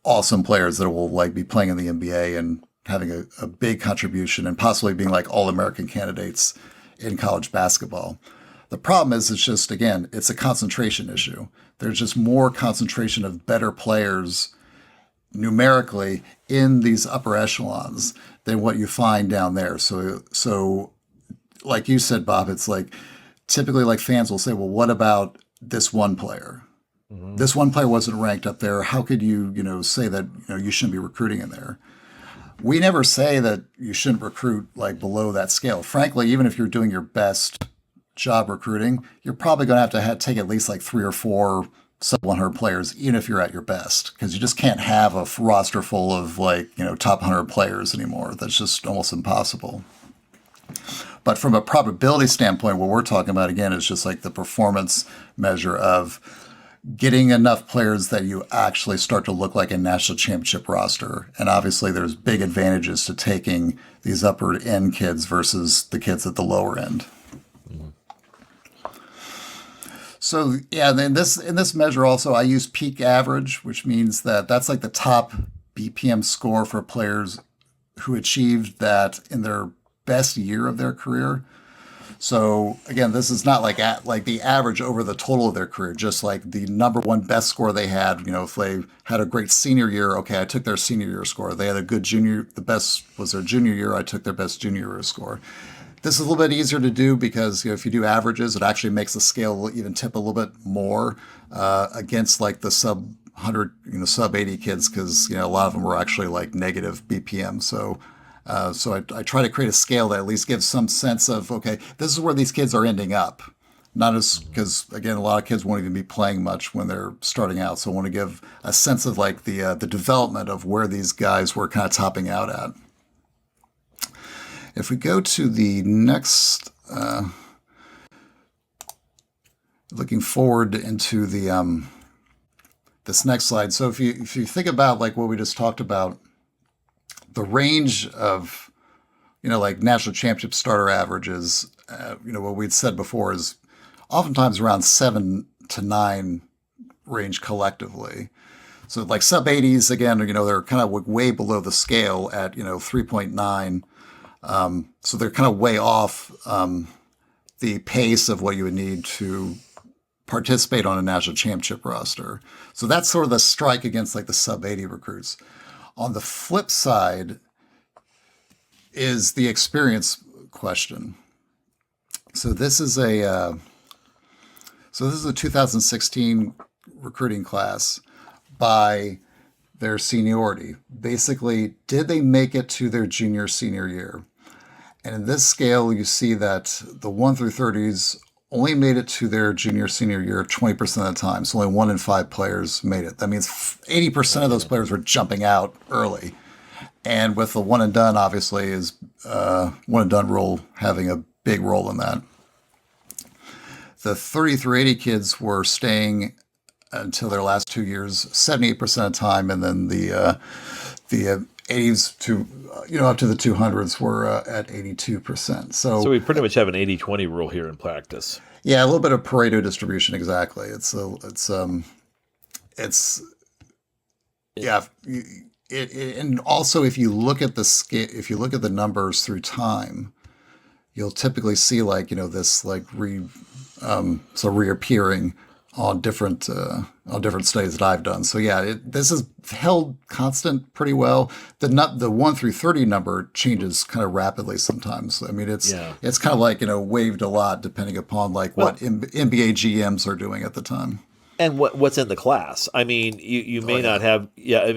awesome players that will be playing in the NBA and having a big contribution and possibly being all-American candidates in college basketball. The problem is it's just, again, it's a concentration issue. There's just more concentration of better players numerically in these upper echelons than what you find down there. So like you said, Bob, it's typically fans will say, well, what about this one player? Mm-hmm. This one player wasn't ranked up there. How could you, say that, you shouldn't be recruiting in there? We never say that you shouldn't recruit below that scale. Frankly, even if you're doing your best job recruiting, you're probably going to have to take at least 3 or 4 sub 100 players, even if you're at your best, because you just can't have a roster full of top 100 players anymore. That's just almost impossible. But from a probability standpoint, what we're talking about, again, is just the performance measure of getting enough players that you actually start to look like a national championship roster. And obviously there's big advantages to taking these upper end kids versus the kids at the lower end. Mm-hmm. So yeah, then in this measure also, I use peak average, which means that that's the top BPM score for players who achieved that in their best year of their career. So again, this is not like the average over the total of their career, just like the number one best score they had. If they had a great senior year, okay, I took their senior year score. They had a good junior, the best was their junior year, I took their best junior year score. This is a little bit easier to do because if you do averages, it actually makes the scale even tip a little bit more against like the sub 100, sub 80 kids, because a lot of them were actually like negative BPM. So I try to create a scale that at least gives some sense of, okay, this is where these kids are ending up. Not as, because again, a lot of kids won't even be playing much when they're starting out. So I want to give a sense of like the development of where these guys were kind of topping out at. If we go to the next, looking forward into the this next slide. So if you think about like what we just talked about, the range of, like national championship starter averages, what we'd said before is oftentimes around 7 to 9 range collectively. So like sub 80s, again, they're kind of way below the scale at, 3.9. So they're kind of way off the pace of what you would need to participate on a national championship roster. So that's sort of the strike against like the sub 80 recruits. On the flip side is the experience question. So this is a 2016 recruiting class by their seniority. Basically, did they make it to their senior year? And in this scale, you see that the 1 through 30s only made it to their senior year 20% of the time. So only 1 in 5 players made it. That means 80% of those players were jumping out early. And with the one and done, obviously, is one and done rule having a big role in that. The 30 through 80 kids were staying until their last 2 years, 78% of the time, and then the 80s to up to the 200s were at 82%. So we pretty much have an 80-20 rule here in practice. Yeah, a little bit of Pareto distribution, exactly. And also if you look at the scale, if you look at the numbers through time, you'll typically see like this like reappearing on different studies that I've done. So yeah, this is held constant pretty well. The 1 through 30 number changes kind of rapidly sometimes. I mean, it's kind of like waved a lot depending upon like what NBA GMs are doing at the time. And what's in the class? I mean, you may not have,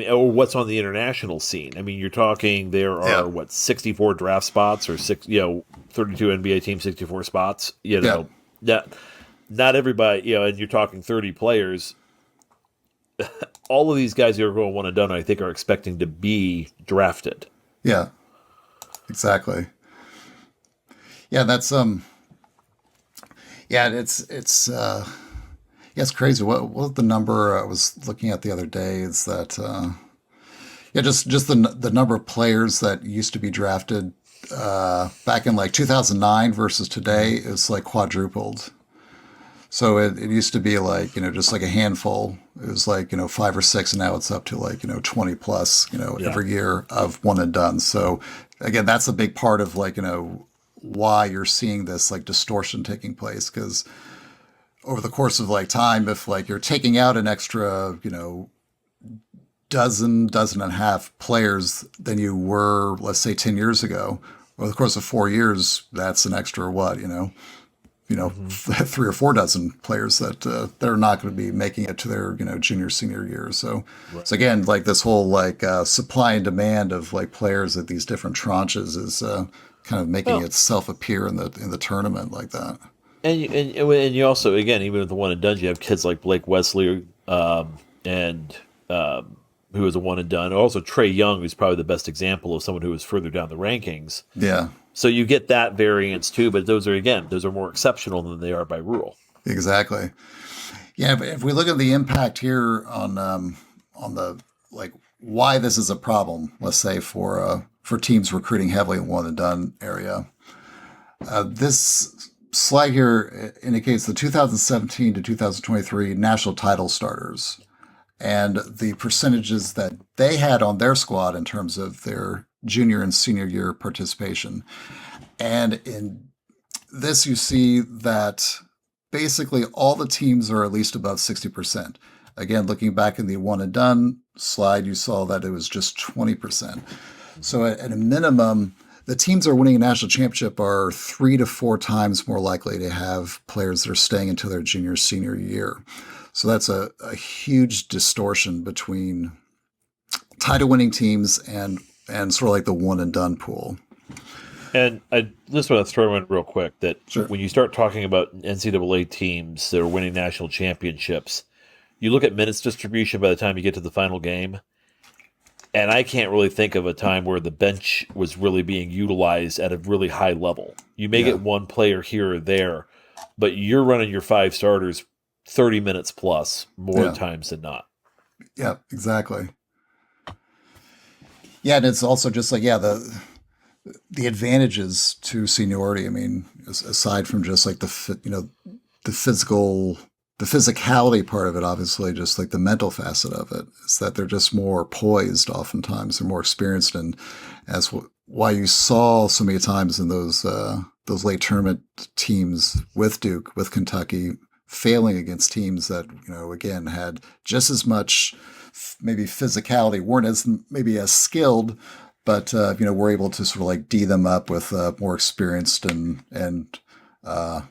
or what's on the international scene. I mean, you're talking there are 64 draft spots or 32 NBA teams, 64 spots. Not everybody, and you're talking 30 players. All of these guys who are going one and done, I think, are expecting to be drafted. Yeah, exactly. Yeah, that's it's crazy. What the number I was looking at the other day is that just the number of players that used to be drafted back in like 2009 versus today is like quadrupled. So it used to be like, just like a handful. It was like, 5 or 6, and now it's up to like, 20 plus, every year of one and done. So again, that's a big part of like, why you're seeing this like distortion taking place. Because over the course of like time, if like you're taking out an extra, dozen and a half players than you were, let's say 10 years ago, over the course of 4 years, that's an extra what, 3 or 4 dozen players that they're not going to be making it to their, senior year. So, So again, like this whole like supply and demand of like players at these different tranches is kind of making itself appear in the tournament like that. And you also, again, even with the one and done, you have kids like Blake Wesley and who was a one and done. Also Trey Young, who's probably the best example of someone who was further down the rankings. Yeah. So you get that variance too, but those are more exceptional than they are by rule. Exactly. Yeah, but if we look at the impact here on the like why this is a problem, let's say for teams recruiting heavily in one and done area, this slide here indicates the 2017 to 2023 national title starters. and the percentages that they had on their squad in terms of their junior and senior year participation. And in this, you see that basically all the teams are at least above 60%. Again, looking back in the one and done slide, you saw that it was just 20%. So at a minimum, the teams that are winning a national championship are 3 to 4 times more likely to have players that are staying until their junior, senior year. So that's a huge distortion between title winning teams and sort of like the one and done pool. And I just want to throw in real quick that Sure. when you start talking about NCAA teams that are winning national championships, you look at minutes distribution by the time you get to the final game, and I can't really think of a time where the bench was really being utilized at a really high level. You may get one player here or there, but you're running your 5 starters 30 minutes plus more times than not. Yeah, exactly. Yeah, and it's also just like, the advantages to seniority. I mean, aside from just like the physicality part of it, obviously, just like the mental facet of it is that they're just more poised. Oftentimes, they're more experienced, and why you saw so many times in those late tournament teams with Duke, with Kentucky, failing against teams that again had just as much maybe physicality, weren't as maybe as skilled, but we're able to sort of like D them up with more experienced and at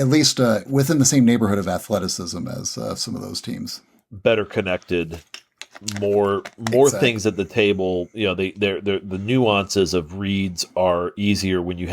least within the same neighborhood of athleticism as some of those teams. Better Connected, more exactly. Things at the table. The nuances of reads are easier when you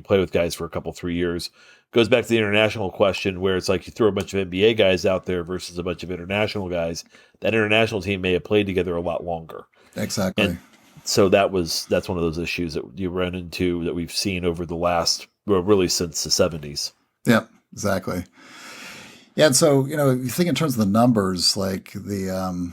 play with guys for a couple 3 years. Goes back to the international question where it's like you throw a bunch of NBA guys out there versus a bunch of international guys. That international team may have played together a lot longer. Exactly. And so that's one of those issues that you run into that we've seen over the last, really since the 70s. Yeah, exactly. Yeah, and so if you think in terms of the numbers, like the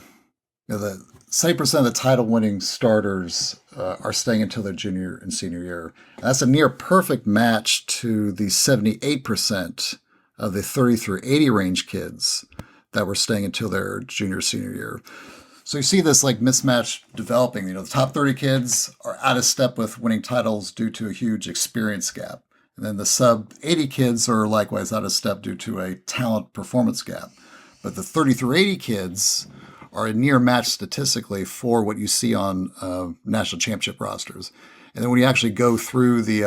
70% of the title-winning starters are staying until their junior and senior year. And that's a near perfect match to the 78% of the 30 through 80 range kids that were staying until their junior, senior year. So you see this like mismatch developing. The top 30 kids are out of step with winning titles due to a huge experience gap. And then the sub 80 kids are likewise out of step due to a talent performance gap. But the 30 through 80 kids are a near match statistically for what you see on national championship rosters. And then when you actually go through the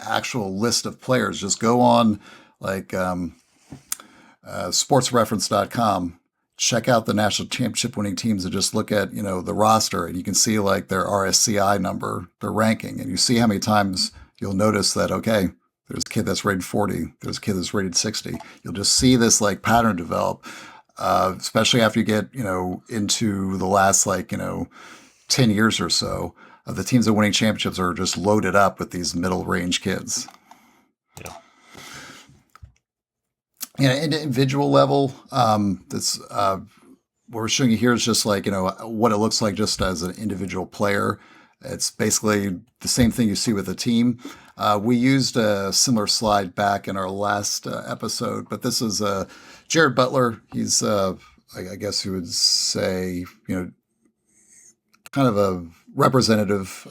actual list of players, just go on like sportsreference.com, check out the national championship winning teams and just look at, the roster, and you can see like their RSCI number, their ranking, and you see how many times you'll notice that, okay, there's a kid that's rated 40, there's a kid that's rated 60. You'll just see this like pattern develop, especially after you get, into the last 10 years or so. The teams that are winning championships are just loaded up with these middle range kids. Yeah. Individual level, what we're showing you here is just like, what it looks like just as an individual player. It's basically the same thing you see with a team. We used a similar slide back in our last episode, but this is Jared Butler. He's, I guess you would say, kind of a representative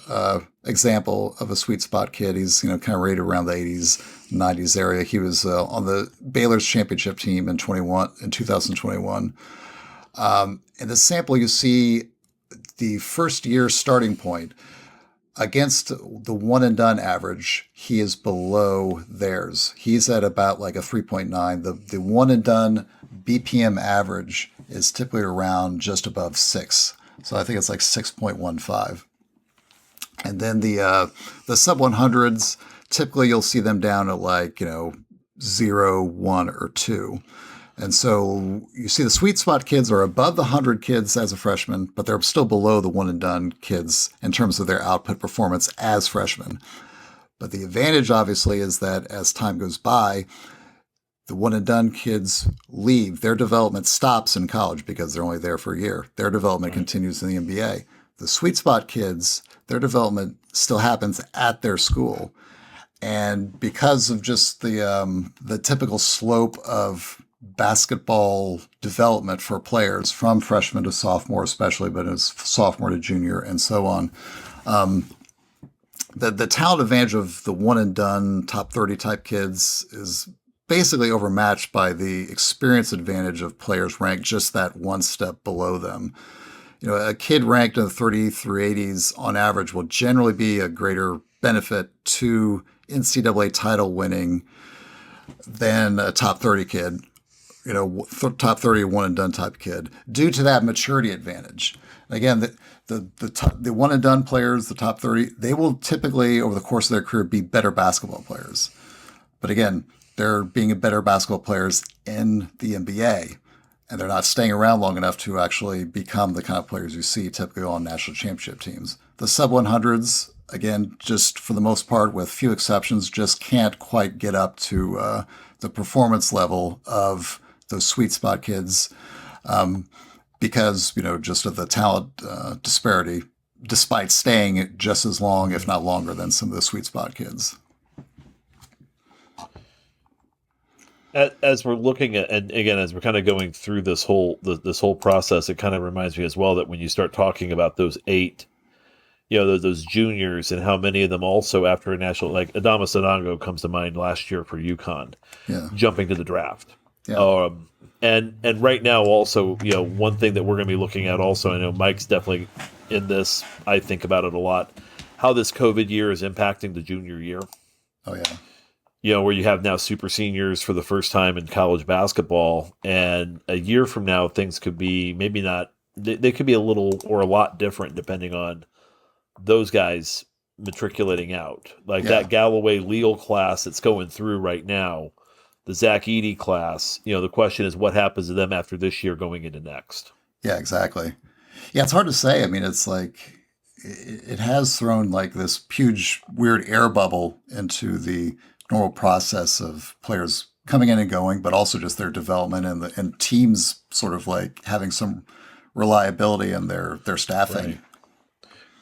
example of a sweet spot kid. He's kind of rated around the 80s, 90s area. He was on the Baylor's championship team in 2021. In the sample, you see the first year starting point against the one and done average. He is below theirs. He's at about like a 3.9. The one and done BPM average is typically around just above 6. So I think it's like 6.15. And then the sub 100s, typically you'll see them down at like, 0, 1, or 2. And so you see the sweet spot kids are above the 100 kids as a freshman, but they're still below the one and done kids in terms of their output performance as freshmen. But the advantage obviously is that as time goes by, the one and done kids leave. Their development stops in college because they're only there for a year. Their development continues in the NBA. The sweet spot kids, their development still happens at their school. And because of just the typical slope of basketball development for players from freshman to sophomore, especially, but as sophomore to junior and so on. The talent advantage of the one and done top 30 type kids is basically overmatched by the experience advantage of players ranked just that one step below them. A kid ranked in the 30 through 80s on average will generally be a greater benefit to NCAA title winning than a top 30 kid, top 30 one and done type kid, due to that maturity advantage. Again, the one and done players, the top 30, they will typically over the course of their career be better basketball players. But again, they're being better basketball players in the NBA, and they're not staying around long enough to actually become the kind of players you see typically on national championship teams. The sub 100s, again, just for the most part, with few exceptions, just can't quite get up to the performance level of those sweet spot kids because, just of the talent disparity, despite staying just as long, if not longer, than some of the sweet spot kids. As we're looking at, and again, as we're kind of going through this whole process, it kind of reminds me as well that when you start talking about those 8, those juniors and how many of them also after a national, like Adama Sanango comes to mind last year for UConn, jumping to the draft. Yeah. And right now also, one thing that we're going to be looking at also, I know Mike's definitely in this, I think about it a lot, how this COVID year is impacting the junior year. Oh, yeah. Where you have now super seniors for the first time in college basketball. And a year from now, things could be maybe not, they could be a little or a lot different depending on those guys matriculating out. Like that Galloway legal class that's going through right now, the Zach Edey class, the question is what happens to them after this year going into next. Yeah, exactly. Yeah, it's hard to say. I mean, it's like it has thrown like this huge weird air bubble into the normal process of players coming in and going, but also just their development and teams sort of like having some reliability in their staffing. Right.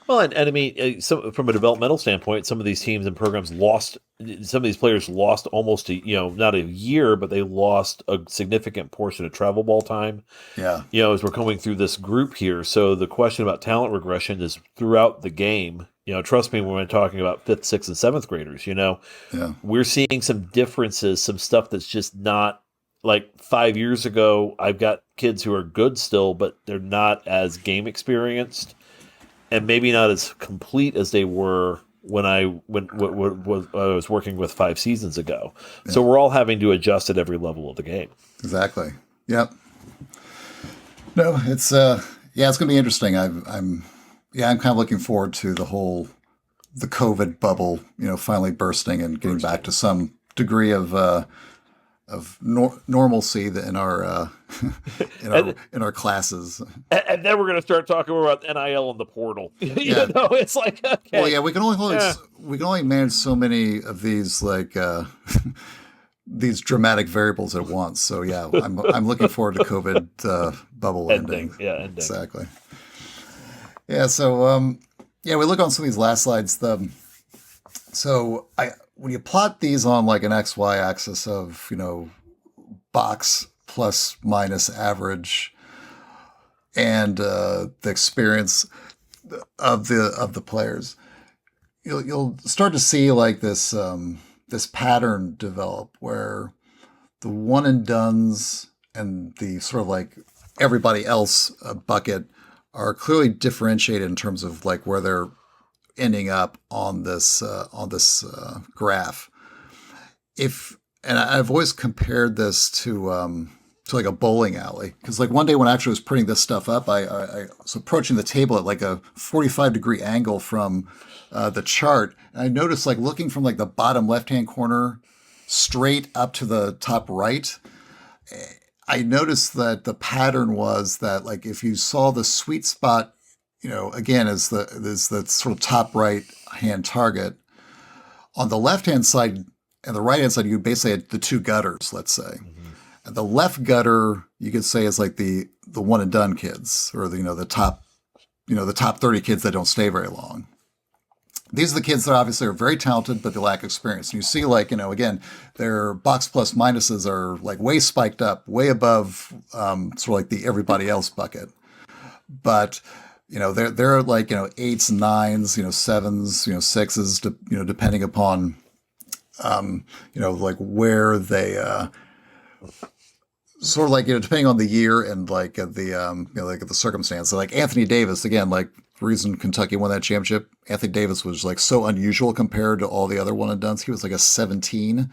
Well, and I mean, from a developmental standpoint, some of these teams and programs lost. Some of these players lost almost not a year, but they lost a significant portion of travel ball time. Yeah. As we're going through this group here. So the question about talent regression is throughout the game. Trust me when we're talking about 5th, 6th, and 7th graders. We're seeing some differences, some stuff that's just not like 5 years ago. I've got kids who are good still, but they're not as game experienced. And maybe not as complete as they were when I was working with 5 seasons ago. Yeah. So we're all having to adjust at every level of the game. Exactly. Yep. No, it's going to be interesting. I'm kind of looking forward to the COVID bubble, finally bursting and getting back to some degree of normalcy in our in our classes. And then we're going to start talking about NIL and the portal. It's like, okay. Well, yeah, we can only manage so many of these like these dramatic variables at once. So yeah, I'm looking forward to COVID bubble ending. Yeah, ending. Exactly. Yeah. So we look on some of these last slides. When you plot these on like an XY axis of, box plus minus average and the experience of the players, you'll start to see like this this pattern develop where the one and dones and the sort of like everybody else bucket are clearly differentiated in terms of like where they're ending up on this graph. And I've always compared this to like a bowling alley, because like one day when I actually was putting this stuff up, I was approaching the table at like a 45-degree angle from the chart, and I noticed like looking from like the bottom left-hand corner straight up to the top right, I noticed that the pattern was that like if you saw the sweet spot, again, is the sort of top right hand target. On the left hand side and the right hand side, you basically had the two gutters, let's say. Mm-hmm. And the left gutter, you could say, is like the one and done kids, or the top 30 kids that don't stay very long. these are the kids that obviously are very talented, but they lack experience. And you see, like, again, their box plus minuses are like way spiked up, way above sort of like the everybody else bucket. But, they're like, eights, nines, sevens, sixes, depending upon, like where they, sort of like, depending on the year and like the, like the circumstance. So like Anthony Davis, again, like, the reason Kentucky won that championship, Anthony Davis was like so unusual compared to all the other one and dones. He was like a 17,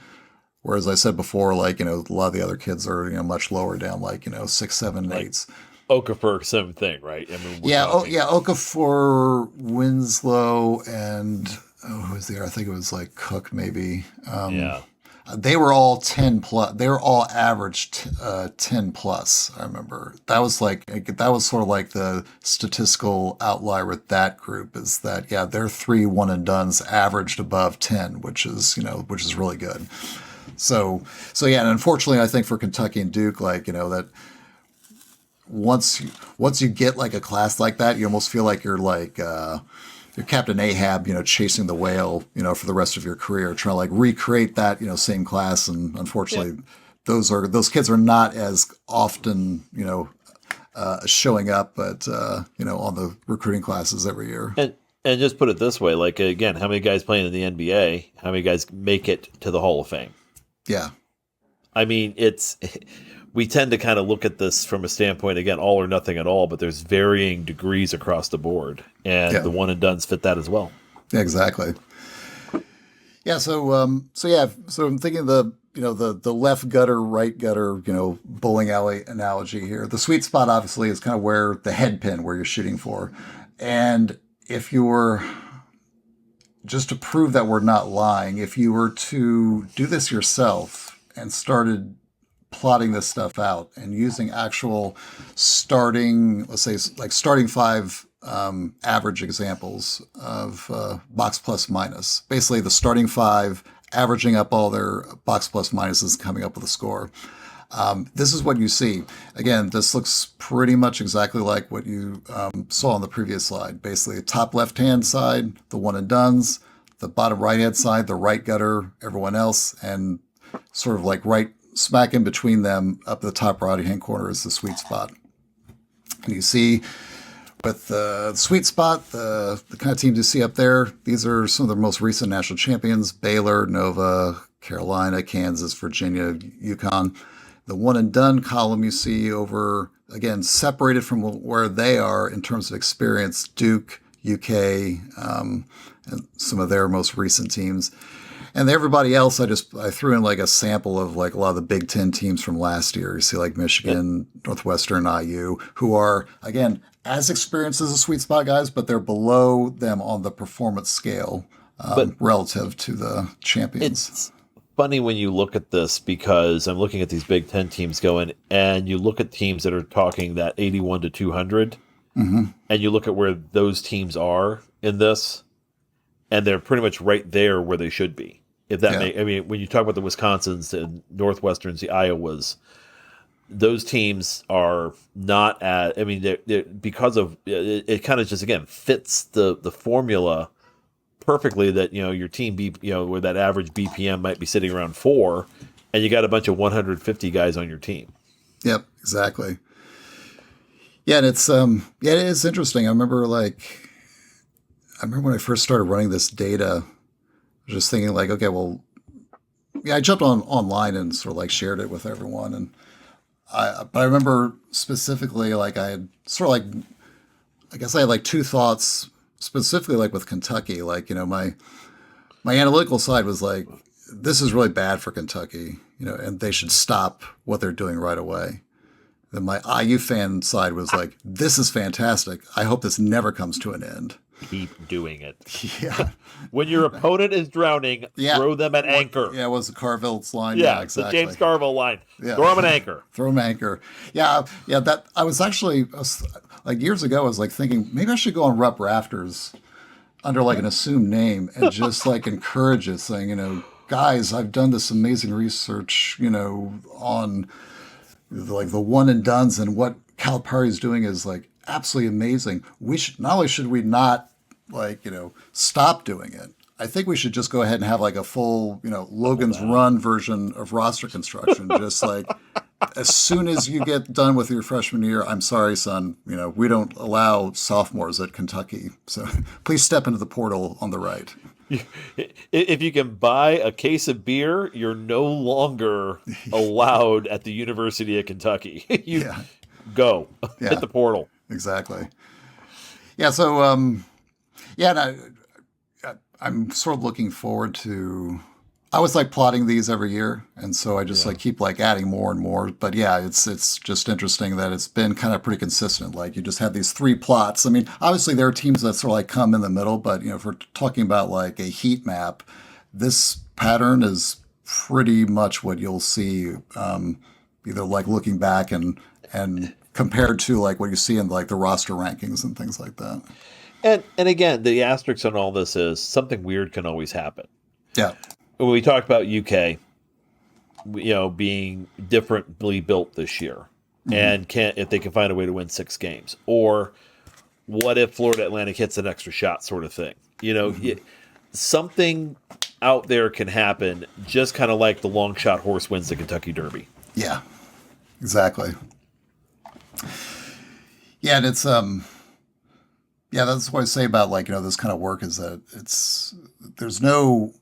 whereas I said before, like, a lot of the other kids are, much lower down, like, 6, 7, Like 8s. Okafor, same thing, right? I mean, Okafor, Winslow, and who was there? I think it was like Cook, maybe. yeah. They were all 10 plus. They were all averaged 10 plus. I remember that was sort of like the statistical outlier with that group is that, yeah, their 3 one and dones averaged above 10, which is really good. So yeah. And unfortunately, I think for Kentucky and Duke, like, that once you get like a class like that, you almost feel like you're like, you're Captain Ahab, chasing the whale, for the rest of your career, trying to like recreate that, same class. And unfortunately, those kids are not as often, showing up, but on the recruiting classes every year. And just put it this way, like, again, how many guys playing in the NBA? How many guys make it to the Hall of Fame? Yeah. I mean, we tend to kind of look at this from a standpoint, again, all or nothing at all, but there's varying degrees across the board, and the one and dones fit that as well. Yeah, exactly. Yeah. So I'm thinking the left gutter, right gutter, bowling alley analogy here. The sweet spot obviously is kind of where the head pin where you're shooting for. And if you were, just to prove that we're not lying, if you were to do this yourself and started plotting this stuff out and using actual starting, let's say like starting 5 average examples of box plus minus, basically the starting 5 averaging up all their box plus minuses, coming up with a score. This is what you see. Again, this looks pretty much exactly like what you saw on the previous slide. Basically, the top left-hand side, the one and dones, the bottom right-hand side, the right gutter, everyone else, and sort of like right smack in between them, up the top right-hand corner is the sweet spot. And you see with the sweet spot, the kind of teams you see up there, these are some of the most recent national champions: Baylor, Nova, Carolina, Kansas, Virginia, UConn. The one and done column you see over, again, separated from where they are in terms of experience, Duke, UK, and some of their most recent teams. And everybody else, I threw in like a sample of like a lot of the Big Ten teams from last year. You see like Michigan, Northwestern, IU, who are, again, as experienced as the sweet spot guys, but they're below them on the performance scale relative to the champions. It's funny when you look at this, because I'm looking at these Big Ten teams going, and you look at teams that are talking that 81 to 200, and you look at where those teams are in this, and they're pretty much right there where they should be. If that I mean, when you talk about the Wisconsins, the Northwesterns, the Iowas, those teams are not at. I mean, they're because of it kind of just again fits the formula perfectly that your team where that average BPM might be sitting around 4, and you got a bunch of 150 guys on your team. Yep, exactly. Yeah, and it's it is interesting. I remember when I first started running this data, I was just thinking like, okay, well, I jumped online and sort of like shared it with everyone. And but I remember specifically, like I had sort of like, I guess I had like 2 thoughts specifically like with Kentucky, like, my analytical side was like, this is really bad for Kentucky, and they should stop what they're doing right away. Then my IU fan side was like, this is fantastic. I hope this never comes to an end. Keep doing it. Yeah. When your opponent is drowning, throw them an anchor. Yeah, it was the Carville's line. Yeah, exactly. The James Carville line. Yeah. Throw them an anchor. Throw them anchor. Yeah. That I was like years ago. I was like thinking maybe I should go on Rep Rafters under like an assumed name and just like encourage it, saying, guys, I've done this amazing research, on like the one and dones, and what Calipari is doing is like absolutely amazing. We should not only should we not like, stop doing it. I think we should just go ahead and have like a full, Logan's Run version of roster construction. Just like as soon as you get done with your freshman year, I'm sorry, son, we don't allow sophomores at Kentucky. So please step into the portal on the right. If you can buy a case of beer, you're no longer allowed at the University of Kentucky. Go hit the portal. Exactly. Yeah. So, and I'm sort of looking forward to. I was like plotting these every year, and so I just like keep like adding more and more. But yeah, it's just interesting that it's been kind of pretty consistent. Like you just have these 3 plots. I mean, obviously there are teams that sort of like come in the middle, but if we're talking about like a heat map, this pattern is pretty much what you'll see, either like looking back and compared to like what you see in like the roster rankings and things like that. And again, the asterisk on all this is something weird can always happen. Yeah. When we talked about UK, being differently built this year, and if they can find a way to win 6 games, or what if Florida Atlantic hits an extra shot, sort of thing. Something out there can happen, just kind of like the long shot horse wins the Kentucky Derby. Yeah, exactly. Yeah, and it's that's what I say about like this kind of work is that there's no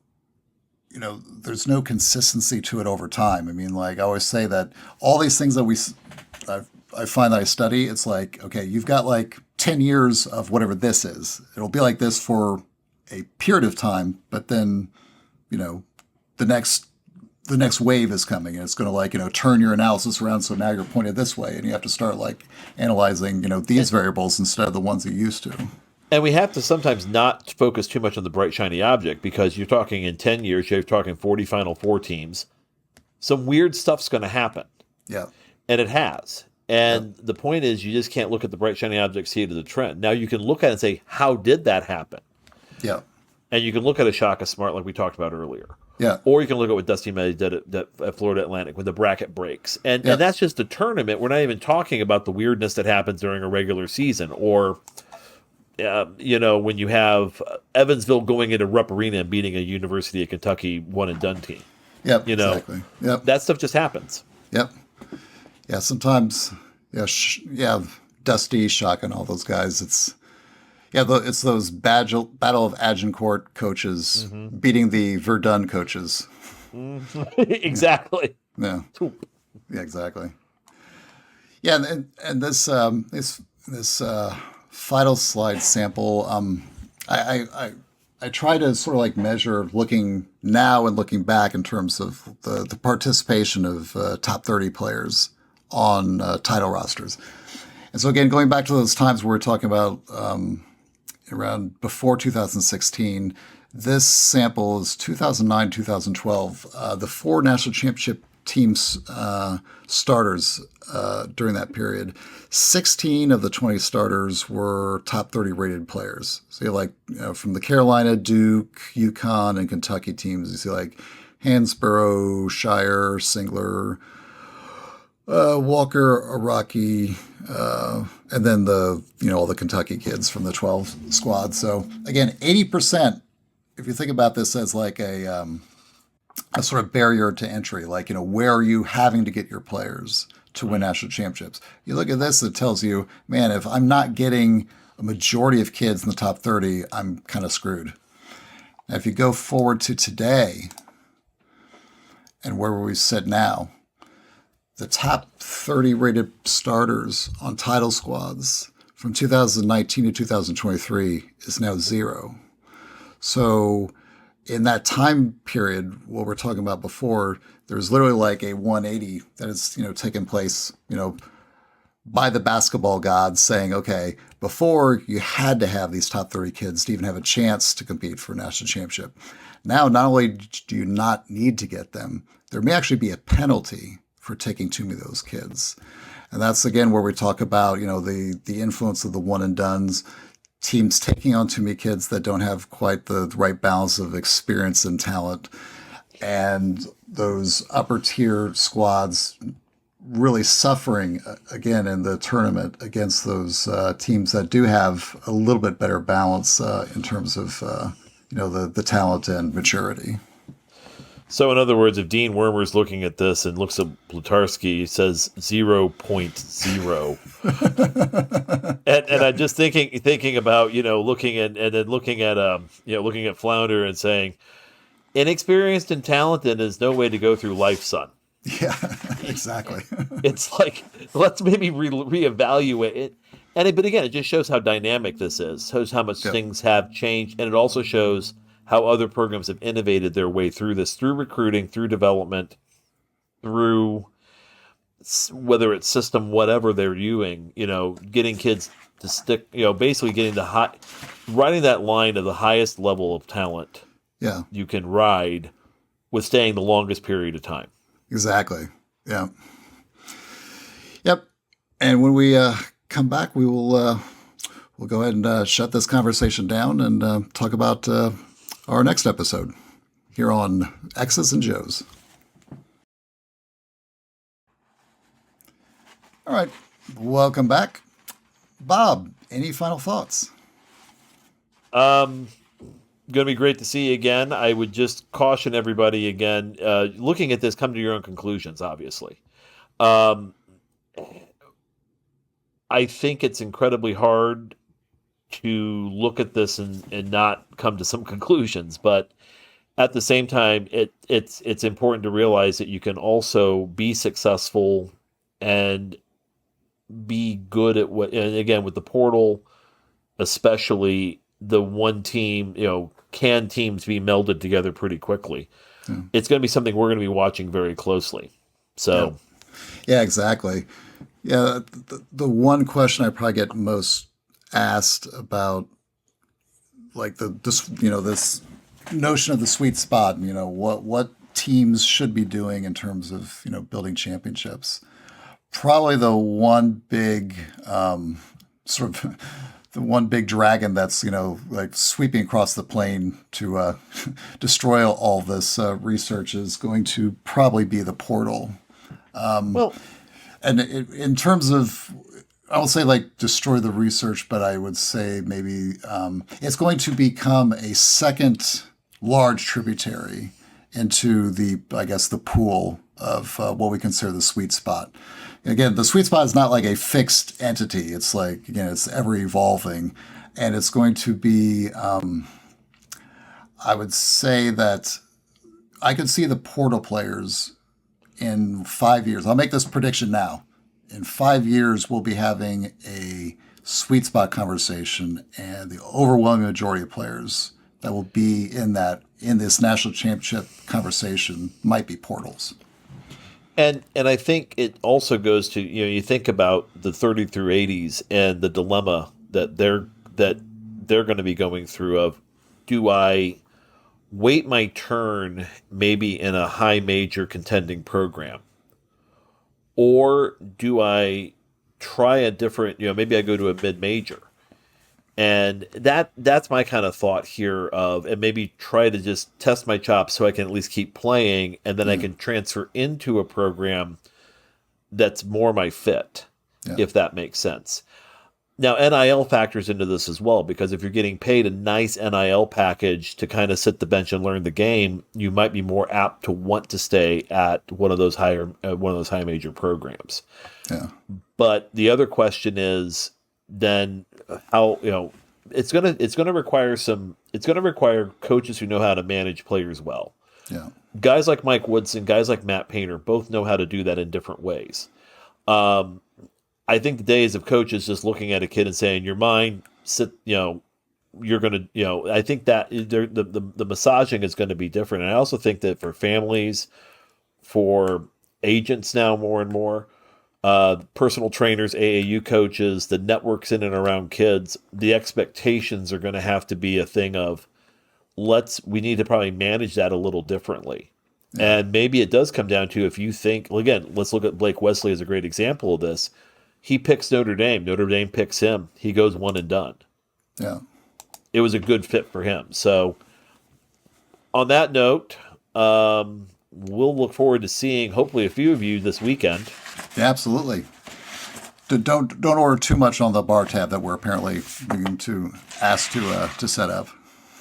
consistency to it over time. I mean, like I always say that all these things that I find that I study, it's like, okay, you've got like 10 years of whatever this is. It'll be like this for a period of time, but then, the next wave is coming and it's going to like, turn your analysis around. So now you're pointed this way and you have to start like analyzing, these variables instead of the ones you used to. And we have to sometimes not focus too much on the bright, shiny object because you're talking in 10 years, you're talking 40 Final Four teams. Some weird stuff's going to happen. Yeah. And it has. And the point is you just can't look at the bright, shiny object, see it as a trend. Now you can look at it and say, how did that happen? Yeah. And you can look at a Shaka Smart like we talked about earlier. Yeah. Or you can look at what Dusty May did at Florida Atlantic when the bracket breaks. And that's just a tournament. We're not even talking about the weirdness that happens during a regular season or when you have Evansville going into Rupp Arena and beating a University of Kentucky one-and-done team. Yep, exactly. Yep. That stuff just happens. Yep. Yeah, sometimes, Dusty, Shaka, and all those guys, it's those Battle of Agincourt coaches beating the Verdun coaches. Exactly. Yeah. Yeah, exactly. Yeah, and this Vital slide sample, I try to sort of like measure looking now and looking back in terms of the participation of top 30 players on title rosters. And so again, going back to those times where we're talking about around before 2016, this sample is 2009, 2012. The 4 national championship teams starters during that period, 16 of the 20 starters were top 30 rated players. So you like from the Carolina, Duke, UConn, and Kentucky teams. You see like Hansborough, Shire, Singler, Walker, Araki, and then all the Kentucky kids from the 12 squad. So again, 80%. If you think about this as like a sort of barrier to entry, like, where are you having to get your players to win national championships? You look at this, it tells you, man, if I'm not getting a majority of kids in the top 30, I'm kind of screwed. Now, if you go forward to today and where we sit now, the top 30 rated starters on title squads from 2019 to 2023 is now 0. So in that time period, what we're talking about before, there's literally like a 180 that has, taken place, by the basketball gods saying, okay, before you had to have these top 30 kids to even have a chance to compete for a national championship. Now, not only do you not need to get them, there may actually be a penalty for taking too many of those kids. And that's, again, where we talk about, the influence of the one and dones, teams taking on too many kids that don't have quite the right balance of experience and talent, and those upper tier squads really suffering again in the tournament against those teams that do have a little bit better balance in terms of the talent and maturity. So, in other words, if Dean Wormer's looking at this and looks at Plutarski, he says 0.0. and I'm just thinking about looking at Flounder and saying, inexperienced and talented is no way to go through life, son. Yeah, exactly. It's like, let's maybe reevaluate it. But again, it just shows how dynamic this is, shows how much things have changed, and it also shows how other programs have innovated their way through this, through recruiting, through development, through whether it's system, whatever they're doing, getting kids to stick, basically getting riding that line of the highest level of talent you can ride with staying the longest period of time. Exactly. Yeah. Yep. And when we come back, we will we'll go ahead and shut this conversation down and talk about our next episode here on X's and Joe's. All right. Welcome back. Bob, any final thoughts? Going to be great to see you again. I would just caution everybody again, looking at this, come to your own conclusions, obviously. I think it's incredibly hard to look at this and not come to some conclusions, but at the same time, it's important to realize that you can also be successful and be good at and again, with the portal, especially the one team, can teams be melded together pretty quickly? It's going to be something we're going to be watching very closely. So, yeah, exactly. Yeah, the one question I probably get most asked about, like this notion of the sweet spot, what teams should be doing in terms of building championships. Probably the one big the one big dragon that's like sweeping across the plain to destroy all this research is going to probably be the portal. And in terms of, I won't say like destroy the research, but I would say maybe it's going to become a second large tributary into the pool of what we consider the sweet spot. Again, the sweet spot is not like a fixed entity. It's like, it's ever evolving, and it's going to be, I would say that I could see the portal players in 5 years. I'll make this prediction now. In 5 years, we'll be having a sweet spot conversation, and the overwhelming majority of players that will be in this national championship conversation might be portals. And I think it also goes to, you think about the 30 through 80s and the dilemma that they're going to be going through of, do I wait my turn maybe in a high major contending program, or do I try a different, maybe I go to a mid major? And that's my kind of thought here and maybe try to just test my chops so I can at least keep playing, and then I can transfer into a program that's more my fit, if that makes sense. Now, NIL factors into this as well, because if you're getting paid a nice NIL package to kind of sit the bench and learn the game, you might be more apt to want to stay at one of those high major programs. Yeah. But the other question is, then how it's gonna require coaches who know how to manage players well. Yeah, guys like Mike Woodson, guys like Matt Painter, both know how to do that in different ways. I think the days of coaches just looking at a kid and saying, "You're mine," sit, you're gonna, I think that the massaging is going to be different. And I also think that for families, for agents now more and more, personal trainers, AAU coaches, the networks in and around kids, the expectations are going to have to be a thing of, we need to probably manage that a little differently. Yeah. And maybe it does come down to, if you think, again, let's look at Blake Wesley as a great example of this. He picks Notre Dame. Notre Dame picks him. He goes one and done. Yeah. It was a good fit for him. So on that note, we'll look forward to seeing hopefully a few of you this weekend Yeah, absolutely. Don't order too much on the bar tab that we're apparently being asked to set up.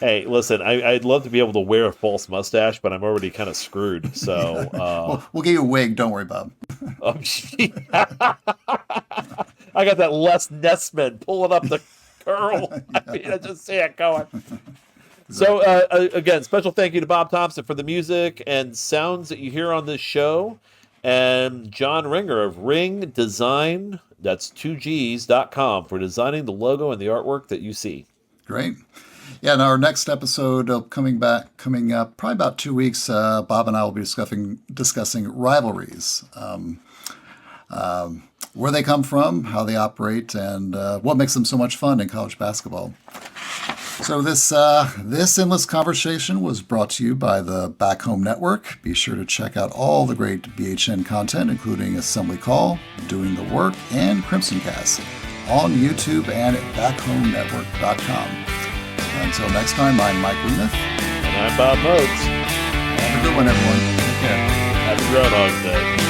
Hey, listen, I'd love to be able to wear a false mustache, but I'm already kind of screwed. So We'll get you a wig. Don't worry, Bob. I got that Les Nessman pulling up the curl. I mean, I just see it going. So, again, special thank you to Bob Thompson for the music and sounds that you hear on this show, and John Ringer of Ring Design, that's 2gs.com, for designing the logo and the artwork that you see. Great. Yeah, in our next episode coming up probably about 2 weeks, Bob and I will be discussing rivalries, where they come from, how they operate, and what makes them so much fun in college basketball. So this endless conversation was brought to you by the Back Home Network. Be sure to check out all the great BHN content, including Assembly Call, Doing the Work, and Crimson Cast on YouTube and at backhome.network.com. Until next time, I'm Mike Wiemuth. And I'm Bob Moats. Have a good one, everyone. Take care. Happy Groundhog Day.